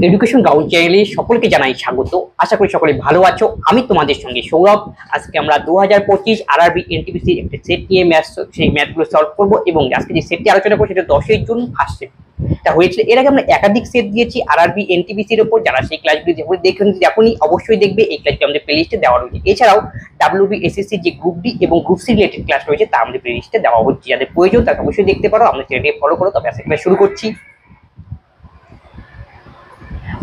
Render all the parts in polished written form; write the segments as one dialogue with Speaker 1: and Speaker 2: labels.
Speaker 1: Education ground চ্যানেলে সকলকে জানাই স্বাগত। আশা করি সকলে ভালো আছো। আমি তোমাদের সঙ্গে সৌরভ। আজকে আমরা 2025 আরআরবি এনটিপিসি একটা সেট নিয়ে সেই ম্যাথগুলো সলভ করবো এবং আজকে যে সেটটি আলোচনা করবো সেটা 10 জুন ফার্স্ট সেট হয়েছিল। এর আগে আমরা একাধিক সেট দিয়েছি আরআরবি এনটিপিসির উপর। যারা সেই ক্লাসগুলি দেখুন অবশ্যই দেখবে, এই ক্লাসটি আমাদের প্লেলিস্টে দেওয়া রয়েছে। এছাড়াও ডাব্লিউবি এসএসসি যে গ্রুপ ডি এবং গ্রুপ সি রিলেটেড ক্লাস রয়েছে তা আমাদের প্লেলিস্টে দেওয়া হচ্ছে। যাদের প্রয়োজন তারা অবশ্যই দেখতে পারো। আমাদের চ্যানেলটি ফলো করো। তবে আজকে ক্লাস শুরু করছি।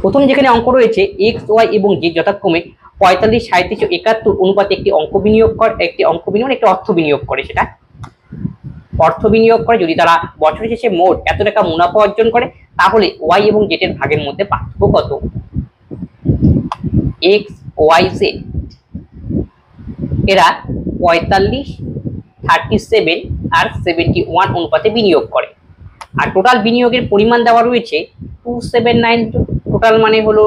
Speaker 1: প্রথম যেখানে অঙ্ক রয়েছে এক্স ওয়াই এবং জেড যথাক্রমে 45, 37 ও 71 অনুপাতে একটি অর্থ বিনিয়োগ করে। সেটা অর্থ বিনিয়োগ করে যদি তারা বছরের শেষে মোট এত টাকা মুনাফা অর্জন করে, তাহলে ওয়াই এবং জেড এর ভাগের মধ্যে পার্থক্য কত? এক্স ওয়াই জেড এরা 45, 37 আর 71 অনুপাতে বিনিয়োগ করে। আর টোটাল বিনিয়োগের পরিমাণ দেওয়া রয়েছে 2792। টোটাল মানে হলো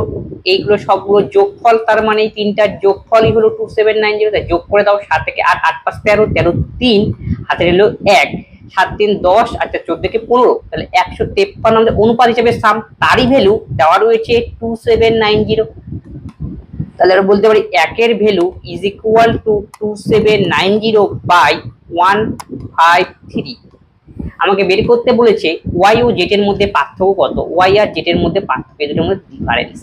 Speaker 1: এইগুলো সবগুলো যোগফল, তার মানে এই তিনটার যোগফলই হলো 2790। তাই যোগ করে দাও। 7 থেকে 8, 8 5 13, 13 3 হাতে হলো 1, 7 3 10, আচ্ছা 14 কে 15, তাহলে 153 আমাদের অনুপাত হিসেবে সাম। তারই ভ্যালু দেওয়া রয়েছে 2790। তাহলে আমরা বলতে পারি 1 এর value is equal to 2790 by 153। আমাকে বের করতে বলেছে ওয়াই ও জেড এর মধ্যে পার্থক্য কত। ওয়াই আর জেড এর মধ্যে পার্থক্য, এদের মধ্যে ডিফারেন্স।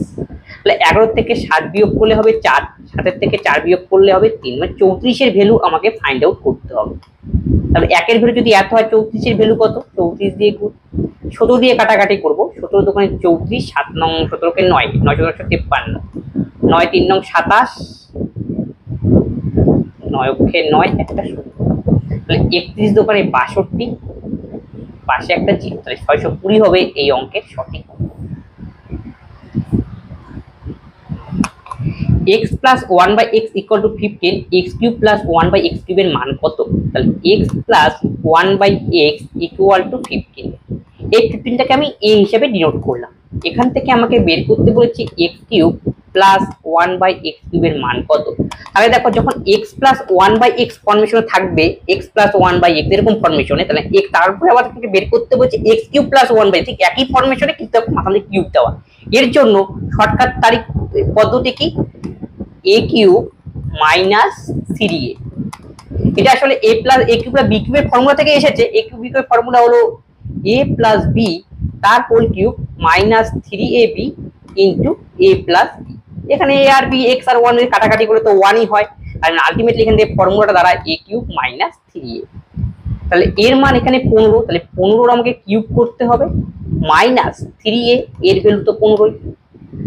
Speaker 1: তাহলে 11 থেকে 7 বিয়োগ করলে হবে 4, 7 থেকে 4 বিয়োগ করলে হবে 3, মানে 34 এর ভ্যালু আমাকে ফাইন্ড আউট করতে হবে। তাহলে 1 এর ভ্যালু যদি এত হয়, 34 এর ভ্যালু কত? 34 দিয়ে গুণ, 17 দিয়ে কাটাকাটি করব। 17 দোকানে 34, 7 নং 17 কে 9, 9 953, 9 3 নং 27, 9 অক্ষে 9 একটা 0। তাহলে 31 দোকানে 62, পাশে একটা 0, তাহলে 620 হবে এই অঙ্কের সঠিক। x plus 1 by x equal to 15, x cube plus 1 by x cube এর মান কত? তাহলে x plus 1 by x equal to 15। এই 15টাকে আমি a হিসেবে ডিনোট করলাম। এখান থেকে আমাকে বের করতে বলেছি x cube plus 1 by x cube এর মান কত। তাহলে দেখো, যখন x plus 1 by x ফরমেশনে থাকবে, x plus 1 by x এরকম ফরমেশনে, তাহলে x তারপরে আবার থেকে বের করতে বলেছে x cube plus 1 by, ঠিক একই ফরমেশনে কিন্তু মাথায় কিউব দেওয়া। এর জন্য শর্টকাট তারিখ পদ্ধতি কি? a cube minus 3a। এটা আসলে a plus a cube b কিউবের ফর্মুলা থেকে এসেছে। a কিউব b কিউবের ফর্মুলা হলো a প্লাস b তার whole cube minus 3ab into a plus b। এখানে a আর b, x আর 1 এর কাটাকাটি করে তো 1ই হয়। আর আলটিমেটলি এখান থেকে ফর্মুলাটা দাঁড়ায় a কিউব মাইনাস 3a। তাহলে এর মান এখানে 15, তাহলে 15 আমাকে কিউব করতে হবে মাইনাস 3a, এর ভ্যালু তো 15ই।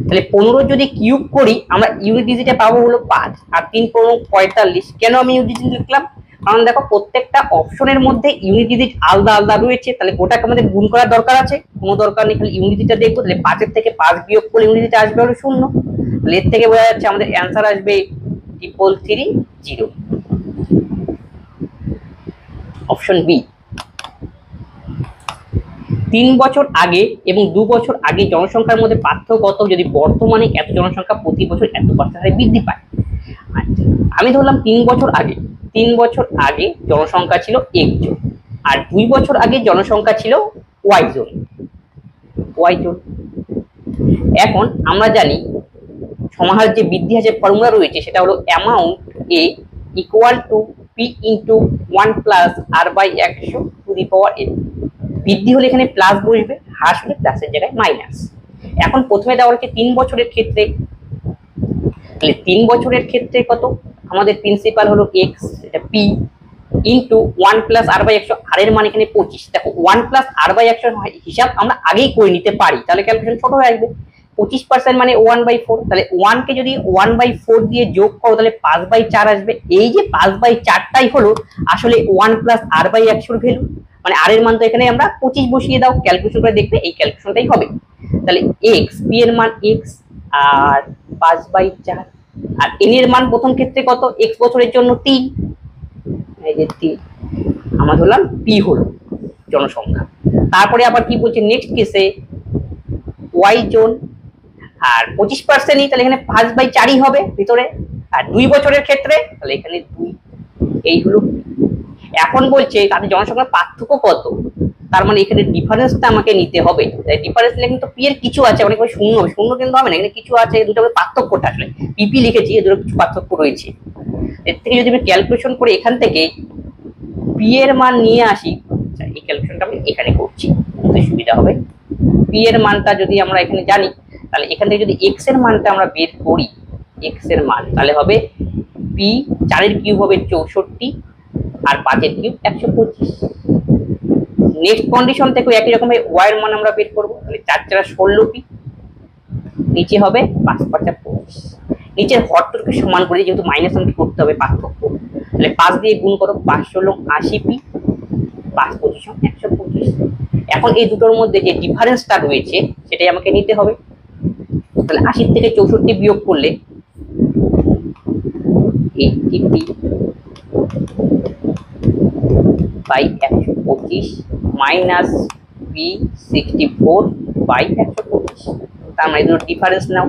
Speaker 1: তাহলে 15 যদি কিউব করি আমরা ইউনিট ডিজিটে পাবো হলো 5 আর 3 15 45। কেন আমি ইউনিট ডিজিট লিখলাম? কারণ দেখো, প্রত্যেকটা অপশনের মধ্যে ইউনিট ডিজিট আলাদা আলাদা রয়েছে। তাহলে ওটাকে আমাদের গুণ করার দরকার আছে? কোনো দরকার নেই, খালি ইউনিট ডিজিটটা দেখবো। তাহলে 5 এর থেকে 5 বিয়োগ করলে ইউনিট ডিজিট আসবে হলো 0। তাহলে এর থেকে বোঝা যাচ্ছে আমাদের অ্যান্সার আসবে 3330, অপশন বি। 3 বছর আগে এবং 2 বছর আগে জনসংখ্যার মধ্যে পার্থক্য কত যদি বর্তমানে এত জনসংখ্যা প্রতি বছর এত % বৃদ্ধি পায়? আচ্ছা, আমি ধরলাম 3 বছর আগে জনসংখ্যা ছিল x জন, আর 2 বছর আগে জনসংখ্যা ছিল y জন। এখন আমরা জানি সমাহার যে বৃদ্ধি হারের ফর্মুলা রয়েছে সেটা হলো amount a equal to p into 1 plus r by 100 to the power n। বৃদ্ধি হলে এখানে প্লাস বসবে, হ্রাস হলে প্লাসের জায়গায় মাইনাস। এখন প্রথমে দেওয়া হচ্ছে 3 বছরের ক্ষেত্রে। তাহলে 3 বছরের ক্ষেত্রে কত? আমাদের প্রিন্সিপাল হলো x, এটা p into 1 plus r by 100, r এর মান এখানে 25। দেখো 1 প্লাস r বাই 100 হিসাব আমরা আগেই করে নিতে পারি, তাহলে ক্যালকুলেশন ছোট হয়ে আসবে। 25% মানে 1/4। তাহলে 1 কে যদি 1/4 দিয়ে যোগ করো তাহলে 5/4 আসবে। এই যে 5/4টাই হলো আসলে 1 প্লাস r বাই 100 এর ভ্যালু, মানে r এর মান তো এখানে আমরা 25 বসিয়ে দাও, ক্যালকুলেশন করে দেখবে এই ক্যালকুলেশনটাই হবে। তাহলে x p এর মান x আর 5/4, আর n এর মান প্রথম ক্ষেত্রে কত? x বছরের জন্য 3, এই যে 3 আমরা ধরলাম p হলো জনসংখ্যা। তারপরে আবার কি বলছে নেক্সট কেসে y জন, আর 25%ই, তাহলে এখানে 5/4ই হবে ভিতরে। আর 2 বছরের ক্ষেত্রে তাহলে এখানে 2, এই হলো। এখন বলছে তাদের জনসংখ্যার পার্থক্য কত। তার মানে এখানে ডিফারেন্সটা আমাকে নিতে হবে। ডিফারেন্স নিলে কিন্তু পি এর কিছু আছে, অনেক শূন্য হবে, শূন্য কিন্তু হবে না, এখানে কিছু আছে, দুটো পার্থক্যটা আসলে পিপি লিখেছি, এদের কিছু পার্থক্য রয়েছে। এর থেকে যদি আমি ক্যালকুলেশন করে এখান থেকে পি এর মান নিয়ে আসি, এই ক্যালকুলেশনটা আমি এখানে করছি, বুঝতে সুবিধা হবে। পি এর মানটা যদি আমরা এখানে জানি, তাহলে এখান থেকে যদি এক্স এর মানটা আমরা বের করি, এক্স এর মান তাহলে হবে পি 4 এর কিউব হবে 64 আর 5 এর কিউব 125। নেক্সট কন্ডিশন থেকে একই রকম ওয়াই এর মান আমরা বের করব, তাহলে 4 4 16 পি, নিচে হবে 5 5 25। নিচের হরটাকে সমান করে, যেহেতু মাইনাস আমাকে করতে হবে পার্থক্য, তাহলে 5 দিয়ে গুণ করো, 5 16 80 পি, 5 25 125। এখন এই দুটোর মধ্যে যে ডিফারেন্সটা রয়েছে সেটাই আমাকে নিতে হবে। তাহলে 80 থেকে 64 বিয়োগ করলে 80 p by 125 minus p 64 by 125। তার মানে দুটো ডিফারেন্স নাও,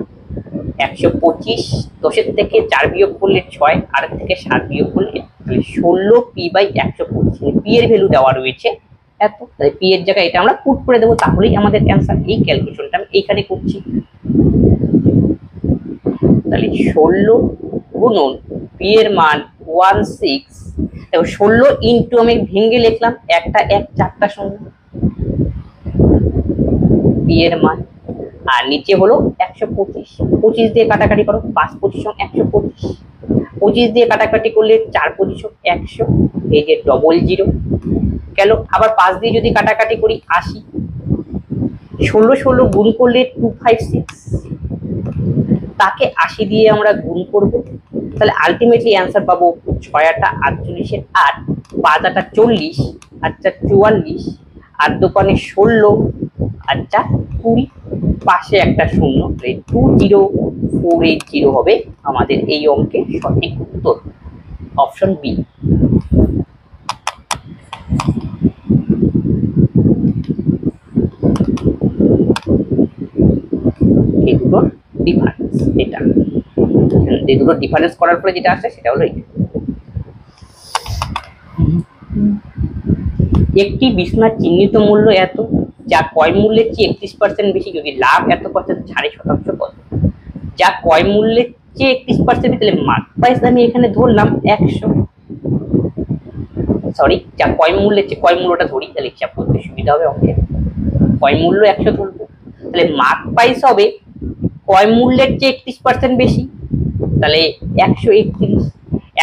Speaker 1: 125, 10 থেকে 4 বিয়োগ করলে 6, আর থেকে 7 বিয়োগ করলে, তাহলে 16 পি বাই 125। পি এর ভ্যালু দেওয়া রয়েছে এত, তাহলে পি এর জায়গায় এটা আমরা পুট করে দেবো, তাহলেই আমাদের অ্যান্সার। এই ক্যালকুলেশনটা আমি এইখানে করছি। তাহলে 16 গুণন পি এর মান 16, দেখো 16 ইন্টু আমি ভেঙে লিখলাম, একটা 1 4টা শূন্য, পি এর মান, আর নিচে হলো 125, 25 দিয়ে কাটাকাটি করো, 5 25 125, 25 দিয়ে কাটাকাটি করলে 4 25 100, এই যে ডবল জিরো গেল। আবার 5 দিয়ে যদি কাটাকাটি করি 80, 16 16 গুণ করলে 256, তাকে 80 দিয়ে আমরা গুণ করব, তাহলে আলটিমেটলি অ্যান্সার পাবো 6 8 48 8, 5 8 40, 8 44, আর দোকানে 16, 8 20, পাশে একটা শূন্য, 20480 হবে আমাদের এই অঙ্কের সঠিক উত্তর, অপশন বি। এই দুটোর ডিফারেন্স, এটা এই দুটো ডিফারেন্স করার পরে যেটা আসে সেটা হলো এটা। একটি বিছনার চিহ্নিত মূল্য এত, যা ক্রয় মূল্যের চেয়ে 31% বেশি, যদি লাভ এত পার্সেন্ট ছাড়ে শতাংশ কত? যা ক্রয় মূল্যের চেয়ে 31% তাহলে মার্ক প্রাইস আমি এখানে ধরলাম 100, সরি যা ক্রয় মূল্যের চেয়ে, ক্রয় মূল্যটা ধরি, তাহলে হিসাব করতে সুবিধা হবে অঙ্কে। ক্রয় মূল্য 100 ধরবো, তাহলে মার্ক প্রাইস হবে ক্রয় মূল্যের চেয়ে 31% বেশি, তাহলে 131।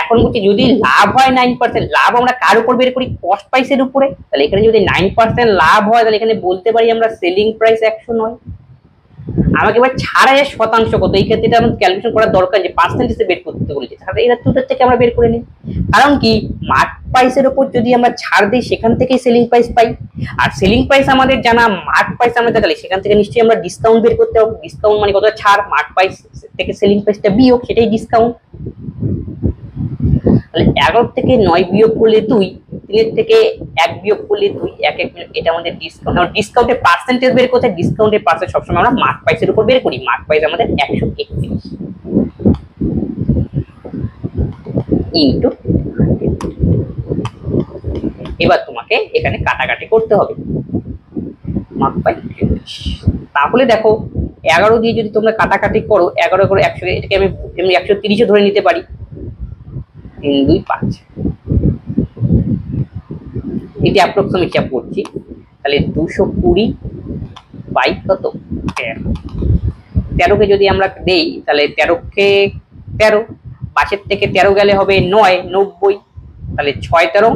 Speaker 1: এখন বলছি যদি লাভ হয় 9%, লাভ আমরা কার উপর বের করি? কস্ট প্রাইসের উপরে, তাহলে এখানে যদি 9% লাভ হয় তাহলে এখানে বলতে পারি আমরা সেলিং প্রাইস 109। আমাকে এবার ছাড়ের শতাংশ কত, এই ক্ষেত্রে এটা আমাদের ক্যালকুলেশন করার দরকার, যে পার্সেন্টেজে বের করতে বলেছে, তাহলে এটা দুটোর থেকে আমরা বের করে নিই। কারণ কি মার্ক প্রাইসের উপর যদি আমরা ছাড় দিই সেখান থেকেই সেলিং প্রাইস পাই, আর সেলিং প্রাইস আমাদের জানা, মার্ক প্রাইস আমরা দেখালে সেখান থেকে নিশ্চয়ই আমরা ডিসকাউন্ট বের করতে হবে। ডিসকাউন্ট মানে কত? ছাড়, মার্ক প্রাইস থেকে সেলিং প্রাইসটা বিয়োগ, সেটাই ডিসকাউন্ট। তাহলে 11 থেকে 9 বিয়োগ করলে 2, 3 থেকে 1 বিয়োগ করলে 2, 1 1 এটা আমাদের ডিসকাউন্ট। আর ডিসকাউন্টের পার্সেন্টেজ বের করতে, ডিসকাউন্টের পার্সেন্ট সবসময় আমরা মার্ক প্রাইসের উপর বের করি, মার্ক প্রাইস আমাদের 131 ইনটু 100। এবার তোমাকে এখানে কাটাকাটি করতে হবে, মার্ক প্রাইস। তাহলে দেখো 11 দিয়ে যদি তোমরা কাটাকাটি করো, 11 করে 100, এটাকে আমি 130 ধরে নিতে পারি, 3 2 5, এটা অ্যাপ্রক্সিমেট হিসাব করছি। তাহলে 220 বাই কত? 13 কে যদি আমরা দেই, তাহলে 13 কে 13, 5 থেকে 13 গেলে হবে 9 90, তাহলে 6 13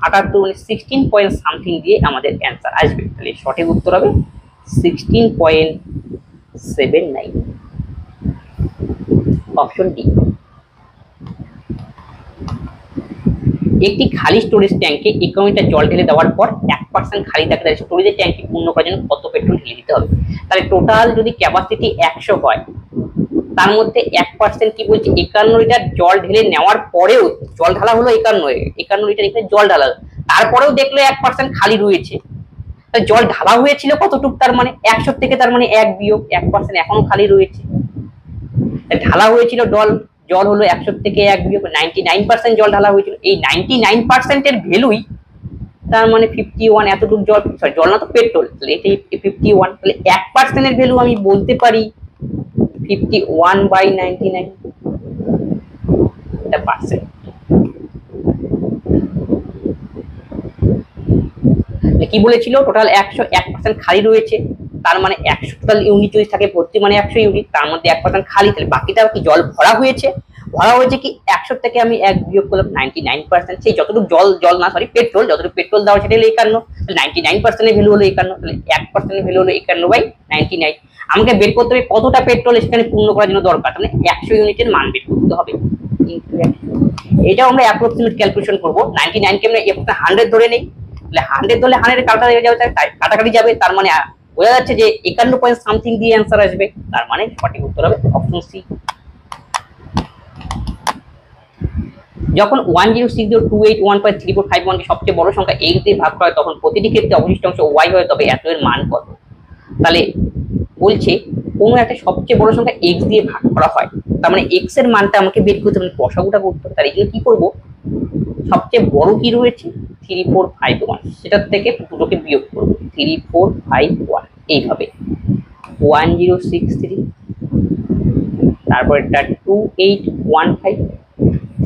Speaker 1: 78, মানে 16 পয়েন্ট সামথিং দিয়ে আমাদের অ্যান্সার আসবে। তাহলে সঠিক উত্তর হবে 16.79, অপশন ডি। একটি খালি স্টোরেজ ট্যাঙ্কে 1 লিটার জল ঢেলে দেওয়ার পর 1% খালি থাকে, তাহলে স্টোরেজের ট্যাঙ্কটি পূর্ণ করার জন্য কত পেট্রোল ঢেলে দিতে হবে? তাহলে টোটাল যদি ক্যাপাসিটি 100 হয়, তার মধ্যে 1% কি বলছে? 51 লিটার জল ঢেলে নেওয়ার পরেও, জল ঢালা হলো 51 লিটার এখানে জল ঢালা, তারপরেও দেখলো 1% খালি রয়েছে। তাহলে জল ঢালা হয়েছিল কতটুকু? তার মানে 100 থেকে তার মানে 1 বিয়োগ 1% এখনো খালি রয়েছে। ঢালা হয়েছিল জল হলো 100 থেকে 1 বিয়োগ 99% জল ঢালা হয়েছিল। এই 99% এর ভ্যালুই তার মানে 51 এতটুকু জল, সরি জল না তো পেট্রোল, তাহলে এটাই 51, তাহলে 1% ভ্যালু আমি বলতে পারি 51/99, এটা পার্সেন্ট। কি বলেছিল টোটাল 100, 1% খালি রয়েছে, তার মানে 100 টোটাল ইউনিট যদি থাকে ভর্তি মানে 100 ইউনিট, তার মধ্যে 1% খালি, তাহলে বাকিটা কি জল ভরা হয়েছে কি 100 থেকে আমি 1 বিয়োগ করলাম 99%, সেই যতটুকু জল না সরি পেট্রোল, যতটুকু পেট্রোল দেওয়া সেটা হলো 51, তাহলে 99% এর ভ্যালু হলো 51, তাহলে 1% এর ভ্যালু হলো 51/99। আমাকে বের করতে হবে কতটা পেট্রোল সেখানে পূর্ণ করার জন্য দরকার, তাহলে 100 ইউনিটের মান বের করতে হবে। এটাও আমরা অ্যাপ্রক্সিমেট ক্যালকুলেশন করব, 99 কে আমরা 100 ধরে নেই, তাহলে 100 ধরলে 100 কাটাকাটি যাবে, তার মানে বোঝা যাচ্ছে যে 51 পয়েন্ট সামথিং দিয়ে অ্যান্সার আসবে, তার মানে সঠিক উত্তর হবে অপশন সি। যখন 1060281345 কে সবচেয়ে বড় সংখ্যা x দিয়ে ভাগ করা হয় তখন প্রতিটি ক্ষেত্রে অবশিষ্ট অংশ y হয়, তবে এত এর মান কত? তাহলে বলছে কোনো একটা সবচেয়ে বড় সংখ্যা x দিয়ে ভাগ করা হয়, তার মানে x এর মানটা আমাকে বের করতে হবে, কষাগুটা করতে হবে। তার এই জন্য কি করব, সবচেয়ে বড় কি রয়েছে 3451, সেটার থেকে দুটোকে বিয়োগ করব 3451, এইভাবে 1063, তারপর এটা 2815,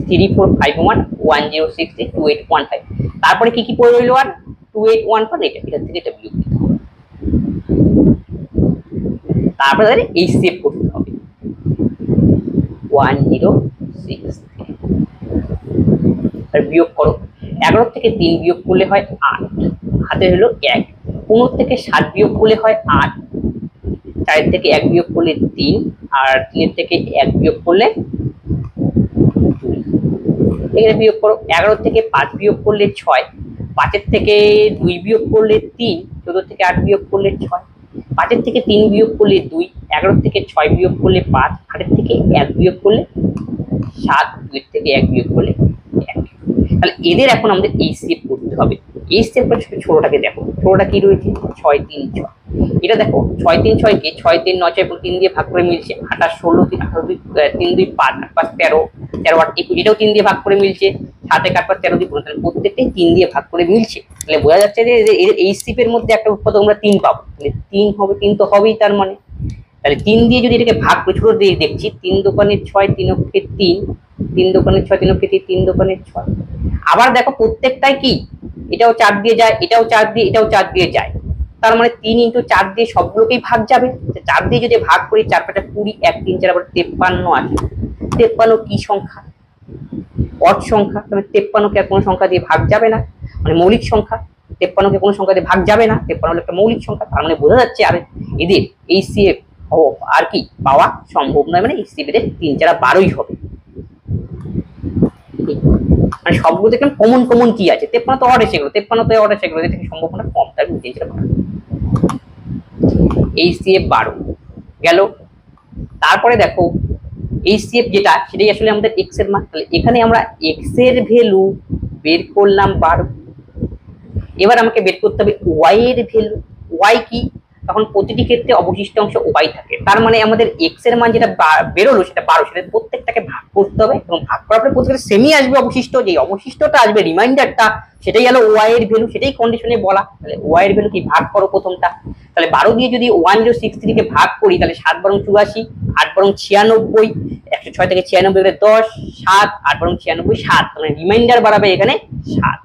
Speaker 1: 3451 1063 2815, তারপরে কি কি পড়ে রইলো আর 2815, এটা থেকে এটা বিয়োগ দিতে হবে, তারপরে এই সেভ করতে হবে 1063, আর বিয়োগ করো 11 থেকে 3 বিয়োগ করলে হয় 8, হাতে হলো 1, 15 থেকে 7 বিয়োগ করলে হয় 8, 4 থেকে 1 বিয়োগ করলে 3, আর 3 থেকে 1 বিয়োগ করলে 2, এখানে বিয়োগ করো 11 থেকে 5 বিয়োগ করলে 6, 5 থেকে 2 বিয়োগ করলে 3, 14 থেকে 8 বিয়োগ করলে 6, 5 থেকে 3 বিয়োগ করলে 2, 11 থেকে 6 বিয়োগ করলে 5, 8 থেকে 1 বিয়োগ করলে 7, 2 থেকে 1 বিয়োগ করলে 1। তাহলে এদের এখন আমাদের এই সেভ করতে হবে, এই সেভ করে ছোটটাকে দেখো, ছোটটা কি রয়েছে 636, এটা দেখো 636 কে 6 3 9 6 3 দিয়ে ভাগ করে মিলছে 28 16 3 18 2 3 2 5 8 5 13 13 8 21, এটাও 3 দিয়ে ভাগ করে মিলছে 7 1 8 5 13 2 15, তাহলে প্রত্যেকটাই 3 দিয়ে ভাগ করে মিলছে, তাহলে বোঝা যাচ্ছে যে এই সেভের মধ্যে একটা উৎপাদক আমরা 3 পাবো, তাহলে 3 হবে, 3 তো হবেই, তার মানে তাহলে 3 দিয়ে যদি এটাকে ভাগ করে ছোট দিয়ে দেখছি 3 দোকানে 6 3 অক্ষে 3, 3 দোকানে 6 3 অক্ষে 3 দোকানে 6, আবার দেখো প্রত্যেকটাই কি এটাও 4 দিয়ে যায়, এটাও 4 দিয়ে, এটাও 4 দিয়ে যায়, তার মানে 3 × 4 দিয়ে সবগুলোকেই ভাগ যাবে, 4 দিয়ে যদি ভাগ করি 4 5 20, 1 3 4 আবার 53 আসে, 53 কি সংখ্যা, অড সংখ্যা, তাহলে 53 কে কোনো সংখ্যা দিয়ে ভাগ যাবে না, মানে মৌলিক সংখ্যা, 53 কে কোনো সংখ্যা দিয়ে ভাগ যাবে না, 53 হলো একটা মৌলিক সংখ্যা, তার মানে বোঝা যাচ্ছে আর এদের এই সেভ আর কি পাওয়া সম্ভব নয়, মানে এই সেভ এদের 3 4 12ই হবে, মানে সবগুলো দেখলাম কমন কি আছে, 53 তো অড এসে গেল, 53 তো অড এসে গেল, এর থেকে সম্ভাবনা কম, তার 3 4 12, এই সেভ 12 গেল। তারপরে দেখো এই সেভ যেটা সেটাই আসলে আমাদের x এর মান, তাহলে এখানে আমরা x এর ভ্যালু বের করলাম 12, এবার আমাকে বের করতে হবে y এর ভ্যালু, y কি, তখন প্রতিটি ক্ষেত্রে অবশিষ্ট অংশ y থাকে, তার মানে আমাদের x এর মান যেটা বেরোলো সেটা 12, সেটা প্রত্যেকটাকে ভাগ করতে হবে, এবং ভাগ করার পরে প্রত্যেকটা সেমই আসবে অবশিষ্ট, যে অবশিষ্টটা আসবে রিমাইন্ডারটা সেটাই হলো y এর ভ্যালু, সেটাই কন্ডিশনে বলা, তাহলে y এর ভ্যালু কি ভাগ করো প্রথমটা, তাহলে 12 দিয়ে যদি 1063 কে ভাগ করি তাহলে 7 × 84, 8 × 96, 106 থেকে 96 গেলে 10, 7 8 × 96 7, মানে রিমাইন্ডার বাড়াবে এখানে 7,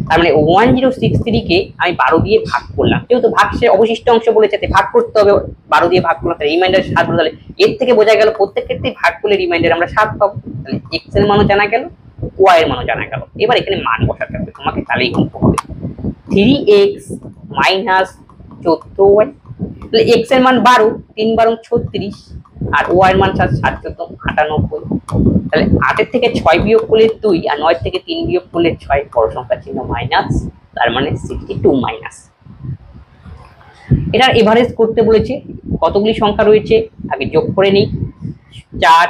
Speaker 1: তার মানে 1063 কে আমি 12 দিয়ে ভাগ করলাম, যেহেতু ভাগশেষ অবশিষ্ট অংশ বলেছে ভাগ করতে হবে, 12 দিয়ে ভাগ করলাম, তাহলে রিমাইন্ডার 7 হলো, তাহলে এর থেকে বোঝা গেল প্রত্যেক ক্ষেত্রেই ভাগ করলে রিমাইন্ডার আমরা 7 পাবো, তাহলে x এর মানও জানা গেল, y এর মানও জানা গেল, এবার এখানে মান বসাতে হবে তোমাকে, তাহলেই অঙ্ক হবে 3x - 14y, তাহলে x এর মান 12, 3 12 36, আর y এর মান 7 7 14 98, তাহলে 8 এর থেকে 6 বিয়োগ করলে 2, আর 9 থেকে 3 বিয়োগ করলে 6, বড় সংখ্যা চিহ্ন মাইনাস, তার মানে 62 মাইনাস। এটার এভারেজ করতে বলেছে, কতগুলি সংখ্যা রয়েছে আগে যোগ করে নিই, 4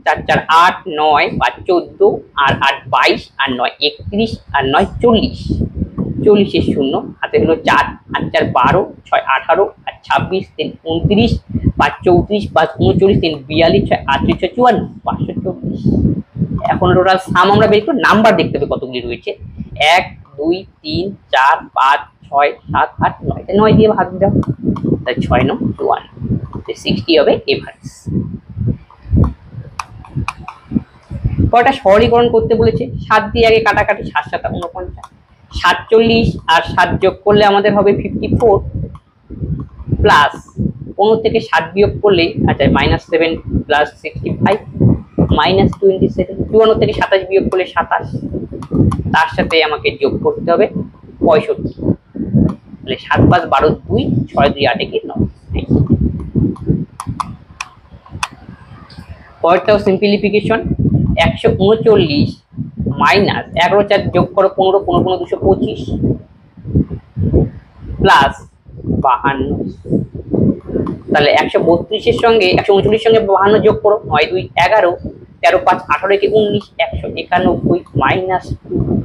Speaker 1: 4 4 8 9 5 14, আর 8 22, আর 9 31, আর 9 40, 40 এর শূন্য, হাতে হলো 4, 8 4 12, 6 18, আর 26 3 29, 5 34, 5 39, 3 42, 6 38, 6 54, 540। এখন টোটাল সাম আমরা বের করে নাম্বার দেখতে হবে কতগুলি রয়েছে, 1 2 3 4 5 6 7 8 9, 9 দিয়ে ভাগ দাও, তাই 6 9 1, 60 হবে এভারেজ। কয়টা সরলীকরণ করতে বলেছে, 7 দিয়ে আগে কাটাকাটি, 7 7 49, 47 আর 7 যোগ করলে আমাদের হবে 54 প্লাস 15 থেকে 7 বিয়োগ করলে আচ্ছা -7 প্লাস 65 -27, 54 থেকে 27 বিয়োগ করলে 27, তার সাথে আমাকে যোগ করতে হবে 65, তাহলে 7 5 12 2 6 2 8 1 9। পরেরটাও সিম্পলিফিকেশন, 139 মাইনাস 11 4 যোগ করো 15 15 225 প্লাস 52, তাহলে 132 এর সঙ্গে 139 সঙ্গে 52 যোগ করো, 9 2 11, 13 5 18 কে 19, 191 মাইনাস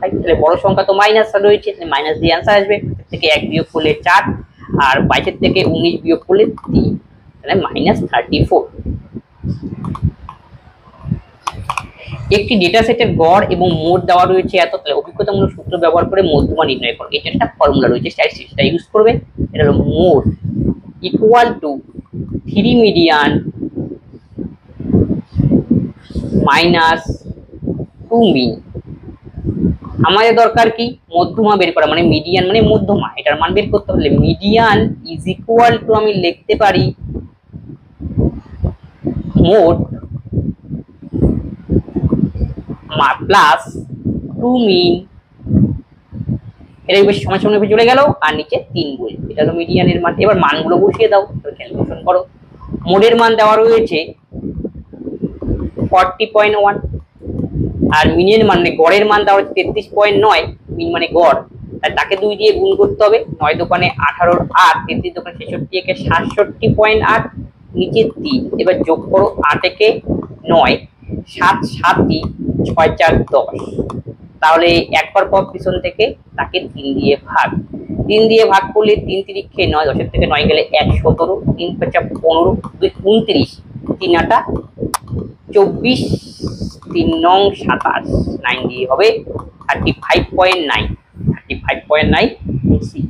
Speaker 1: 25, তাহলে বড় সংখ্যা তো মাইনাস রয়েছে, তাহলে মাইনাস দিয়ে आंसर আসবে, থেকে 1 বিয়োগ করলে 4 আর 22 থেকে 19 বিয়োগ করলে 3, তাহলে -34। একটি ডেটা সেটের গড় এবং মোট দেওয়া রয়েছে এত, তাহলে অভিজ্ঞতামূলক সূত্র ব্যবহার করে মধ্যমা নির্ণয় করো। এর একটা ফর্মুলা রয়েছে, স্ট্যাটিস্টিক্সটা ইউজ করবে। এটা হলো মোট ইকুয়াল টু 3 মিডিয়ান মাইনাস 2 মিন। আমাদের দরকার কি মধ্যমা বের করা, মানে মিডিয়ান মানে মধ্যমা, এটার মান বের করতে হলে মিডিয়ান ইজ ইকুয়াল টু আমি লিখতে পারি মোট প্লাস 2 মিন, এটা বেশি সময় সঙ্গে চলে গেল আর নিচে 3 বই, এটা হলো মিডিয়ানের মান। এবার মানগুলো বসিয়ে দাও, ক্যালকুলেশন করো। মোডের মান দেওয়া রয়েছে 40.1 আর মিনের মান মানে গড়ের মান দেওয়া হচ্ছে 33.9, মিন মানে গড়, আর তাকে 2 দিয়ে গুণ করতে হবে, 9 দোকানে 18 8, 33 দোকানে 66 একে 67.8, নিচে 3, এবার যোগ করো 8 একে 9, 7 7 6 4 10, তাহলে একবার পর পিছন থেকে তাকে 3 দিয়ে ভাগ, 3 দিয়ে ভাগ করলে 3 3 9, 10 থেকে 9 গেলে 1 17, 3 5 15, 2 29, 3 8 24, 3 9 27, 9 দিয়ে হবে 35.9, 35.9 সি।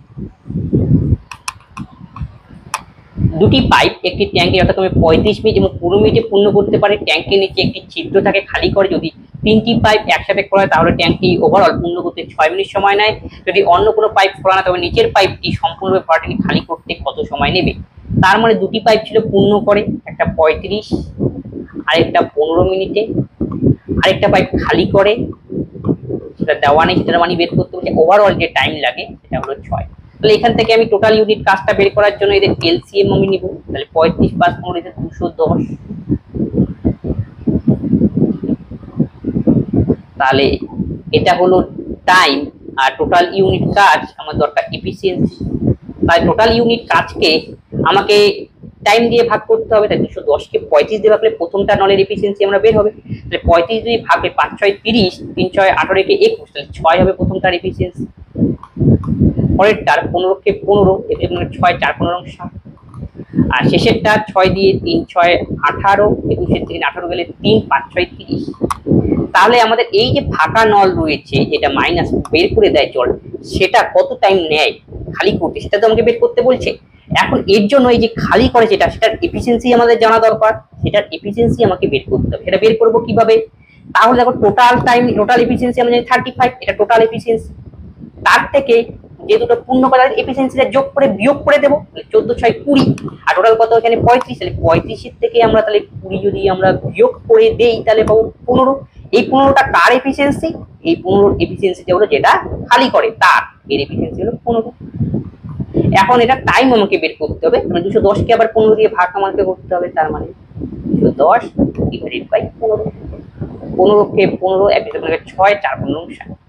Speaker 1: দুটি পাইপ একটি ট্যাঙ্কে যথাক্রমে 35 মিনিট এবং 15 মিনিটে পূর্ণ করতে পারে। ট্যাঙ্কের নিচে একটি ছিদ্র থাকে খালি করে, যদি 3টি পাইপ একসাথে খোলা হয় তাহলে ট্যাঙ্কটি ওভারঅল পূর্ণ করতে 6 মিনিট সময় নেয়। যদি অন্য কোনো পাইপ খোলা না তবে নিচের পাইপটি সম্পূর্ণভাবে ভরাটি খালি করতে কত সময় নেবে। তার মানে দুটি পাইপ ছিল পূর্ণ করে, একটা 35 আরেকটা 15 মিনিটে, আরেকটা পাইপ খালি করে, সেটা দেওয়া নেই, সেটার মানে বের করতে হচ্ছে ওভারঅল যে টাইম লাগে সেটা হলো 6। তাহলে এখান থেকে আমি টোটাল ইউনিট কাজটা বের করার জন্য এদের এলসিএম আমি নিব, তাহলে 35 + 15 এদের 210, তাহলে এটা হলো টাইম আর টোটাল ইউনিট কাজ আমার দরকার এফিসিয়েন্সি। তাই টোটাল ইউনিট কাজকে আমাকে টাইম দিয়ে ভাগ করতে হবে, তাই 210 কে 35 দিয়ে ভাগলে প্রথমটা নলের এফিসিয়েন্সি আমরা বের হবে, তাহলে 35 দিয়ে ভাগলে 5 6 30, 3 6 18 কে 21, তাহলে 6 হবে প্রথমটার এফিসিয়েন্সি। পরেরটার 15 কে 15, মানে 6 4 15 7, আর শেষেরটা 6 দিয়ে 3 6 18, 21 থেকে 18 গেলে 3 5 6 30। তাহলে আমাদের এই যে ফাঁকা নল রয়েছে যেটা মাইনাস বের করে দেয় জল, সেটা কত টাইম নেয় খালি করতে সেটা তো আমাকে বের করতে বলছে। এখন এর জন্য এই যে খালি করে যেটা সেটার এফিসিয়েন্সি আমাদের জানা দরকার, সেটার এফিসিয়েন্সি আমাকে বের করতে হবে। সেটা বের করব কিভাবে, তাহলে দেখো টোটাল টাইম টোটাল এফিসিয়েন্সি আমরা জানি 35, এটা টোটাল এফিসিয়েন্সি, তার থেকে যে দুটো পূর্ণ করার এফিসিয়েন্সিটা যোগ করে বিয়োগ করে দেবো, 14 6 20, আর টোটাল কত এখানে 35, তাহলে 35 এর থেকে আমরা তাহলে 20 যদি আমরা বিয়োগ করে দেই তাহলে পাবো 15। এই 15টা কার এফিসিয়েন্সি, এই 15 এফিসিয়েন্সিটা হলো যেটা খালি করে তার, এর এফিসিয়েন্সি হলো 15। এখন এটা টাইম আমাকে বের করতে হবে, মানে 210 কে আবার 15 দিয়ে ভাগ আমাকে করতে হবে, তার মানে 210 ডিভাইডেড বাই 15, 15 কে 15 এক মানে 6 4 15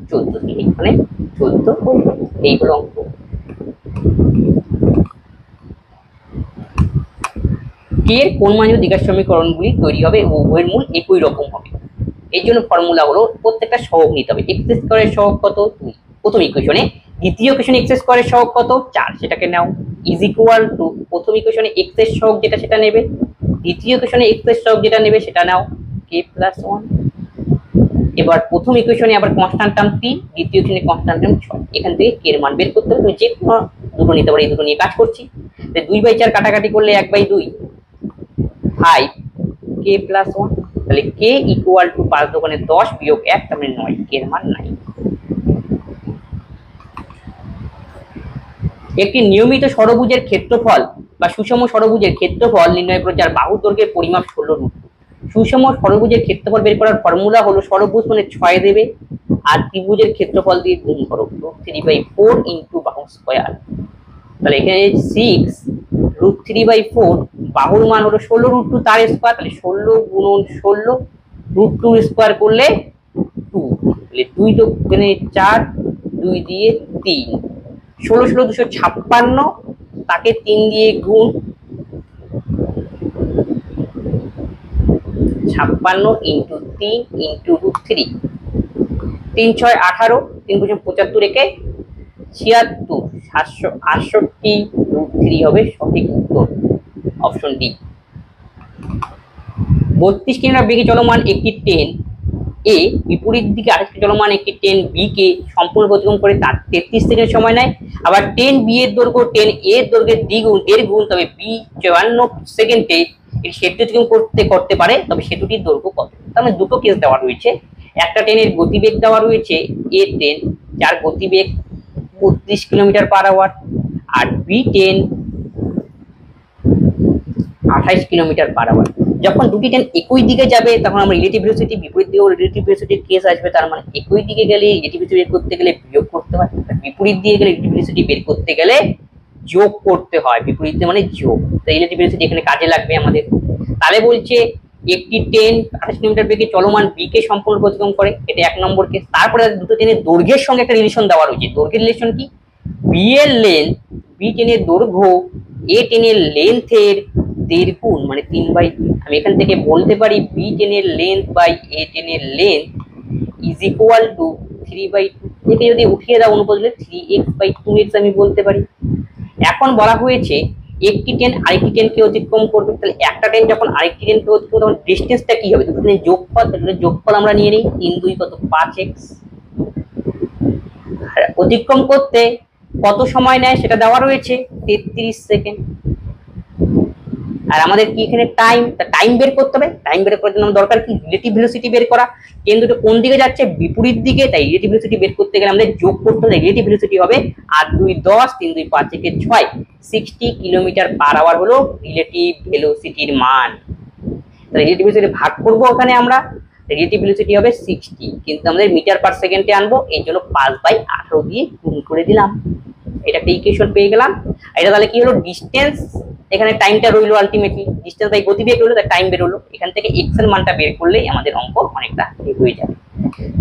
Speaker 1: 14 দিয়ে মানে 14 এই হলো অঙ্ক। কে এর কোন মানজ দ্বিঘাত সমীকরণগুলি তৈরি হবে ও উভয়ের মূল একই রকম হবে। এই জন্য ফর্মুলা হলো প্রত্যেকটা সহগ নিতে হবে। x স্কয়ারের সহগ কত 2 প্রথম ইকুয়েশনে, দ্বিতীয় ইকুয়েশনে x স্কয়ারের সহগ কত 4 সেটাকে নাও, ইজ ইকুয়াল টু প্রথম ইকুয়েশনে x এর সহগ যেটা সেটা নেবে, দ্বিতীয় ইকুয়েশনে x এর সহগ যেটা নেবে সেটা নাও, k + 1 এবার প্রথম ইকুয়েশনে আবার কনস্ট্যান্ট টার্ম 3, দ্বিতীয় ইকুয়েশনে কনস্ট্যান্ট টার্ম 6। এখান থেকে কে এর মান বের করতে হবে, যে কোনো দুটো নিতে পারি, এই দুটো নিয়ে কাজ করছি। 2/4 কাটাকাটি করলে 1/2, 5 কে প্লাস 1। তাহলে কে ইকুয়াল টু 5 দোকানে 10 বিয়োগ 1, তার মানে 9, কে এর মান 9। একটি নিয়মিত ষড়ভুজের ক্ষেত্রফল বা সুষম ষড়ভুজের ক্ষেত্রফল নির্ণয় করে যার বাহু দৈর্ঘ্যের পরিমাপ 16 রুট। সুষম ষড়ভুজের ক্ষেত্রফল বের করার ফর্মুলা হলো ষড়ভুজ মানে 6 দেবে আর ত্রিভুজের ক্ষেত্রফল দিয়ে গুণ করো, 3/4 ইনটু বাহু স্কয়ার। তাহলে এখানে 6 √3/4, বাহুর মান হলো 16 √2 তার স্কয়ার, তাহলে 16 গুণন 16 √2 স্কয়ার করলে 2, তাহলে 2 দোকানে 4, 2 দিয়ে 3, 16 16 256, তাকে 3 দিয়ে গুণ, 56 ইন্টু 3 ইন্টু √3, 3 6 18, 3 5 75 একে 76, 768 √3 হবে সঠিক উত্তর, অপশন ডি। 32 কিলোমিটার বেগে চলমান একটি ট্রেন এ বিপরীত দিকে 28 চলমান একটি ট্রেন বি কে সম্পূর্ণ অতিক্রম করে তার 33 সেকেন্ড সময় নেয়। আবার ট্রেন বি এর দৈর্ঘ্য ট্রেন এ এর দৈর্ঘ্যের দ্বিগুণ এর গুণ, তবে বি 54 সেকেন্ডে এর সেতু অতিক্রম করতে পারে, তবে সেতুটির দৈর্ঘ্য কত? তার মানে দুটো কেস দেওয়া রয়েছে। একটা ট্রেনের গতিবেগ দেওয়া রয়েছে, এ ট্রেন যার গতিবেগ 32 কিলোমিটার পার আওয়ার, আর B train 28 kilometre per hour. যখন দুটি ট্রেন একই দিকে যাবে তখন আমরা রিলেটিভ ভেলোসিটি, বিপরীত দিকে রিলেটিভ ভেলোসিটির কেস আসবে, তার মানে একই দিকে গেলে রিলেটিভ ভেলোসিটি বের করতে গেলে বিয়োগ করতে হয়, বিপরীত দিকে গেলে রিলেটিভ ভেলোসিটি বের করতে গেলে যোগ করতে হয়, বিপরীত মানে যোগ। তাই রিলেটিভ ভেলোসিটি এখানে কাজে লাগবে আমাদের। তাহলে বলছে একটি ট্রেন 28 কিলোমিটার বেগে চলমান বি কে সম্পূর্ণ অতিক্রম করে, এটা 1 নম্বর কেস। তারপরে দুটো ট্রেনের দৈর্ঘ্যের সঙ্গে একটা রিলেশন দেওয়া রয়েছে। দৈর্ঘ্যের রিলেশন কি? বি এর লেন্থ, বি ট্রেনের দৈর্ঘ্য এ ট্রেনের লেন্থের 1.5 গুণ, মানে 3/2। আমি এখান থেকে বলতে পারি বি ট্রেনের লেন্থ বাই এ ট্রেনের লেন্থ ইজ ইকুয়াল টু 3/2। একে যদি উঠিয়ে দাও অনুপাতে 3x/2x আমি বলতে পারি। এখন বলা হয়েছে একটি ট্রেন আরেকটি ট্রেনকে অতিক্রম করবে, তাহলে একটা ট্রেন যখন আরেকটি ট্রেনকে অতিক্রম তখন ডিসটেন্সটা কি হবে? দুটো ট্রেনের যোগফল, তাহলে যোগফল আমরা নিয়ে নিই, 3 2 কত 5x। অতিক্রম করতে কত সময় নেয় সেটা দেওয়া রয়েছে 33 সেকেন্ড। আর আমাদের কি এখানে টাইম বের করতে হবে। টাইম বের করার জন্য দরকার কি? রিলেটিভ ভেলোসিটি বের করা। ট্রেন দুটো কোন দিকে যাচ্ছে? বিপরীত দিকে, তাই রিলেটিভ ভেলোসিটি বের করতে গেলে আমাদের যোগ করতে হবে। রিলেটিভ ভেলোসিটি হবে 8 2 10, 3 2 5 একে 6, 60 কিলোমিটার পার আওয়ার হলো রিলেটিভ ভেলোসিটির মান। তাহলে রিলেটিভ ভেলোসিটি ভাগ করব, ওখানে আমরা রিলেটিভ ভেলোসিটি হবে 60, কিন্তু আমাদের মিটার পার সেকেন্ডে আনবো, এই জন্য 5/18 দিয়ে গুণ করে দিলাম। এটা একটা ইকুয়েশন পেয়ে গেলাম। এটা তাহলে কি হলো? ডিসটেন্স, এখানে টাইমটা রইলো, আলটিমেটলি ডিসটেন্স বাই গতিবেগ রইলো, তাই টাইম বের হলো। এখান থেকে এক্স এর মানটা বের করলেই আমাদের অঙ্ক অনেকটা ঠিক হয়ে যাবে।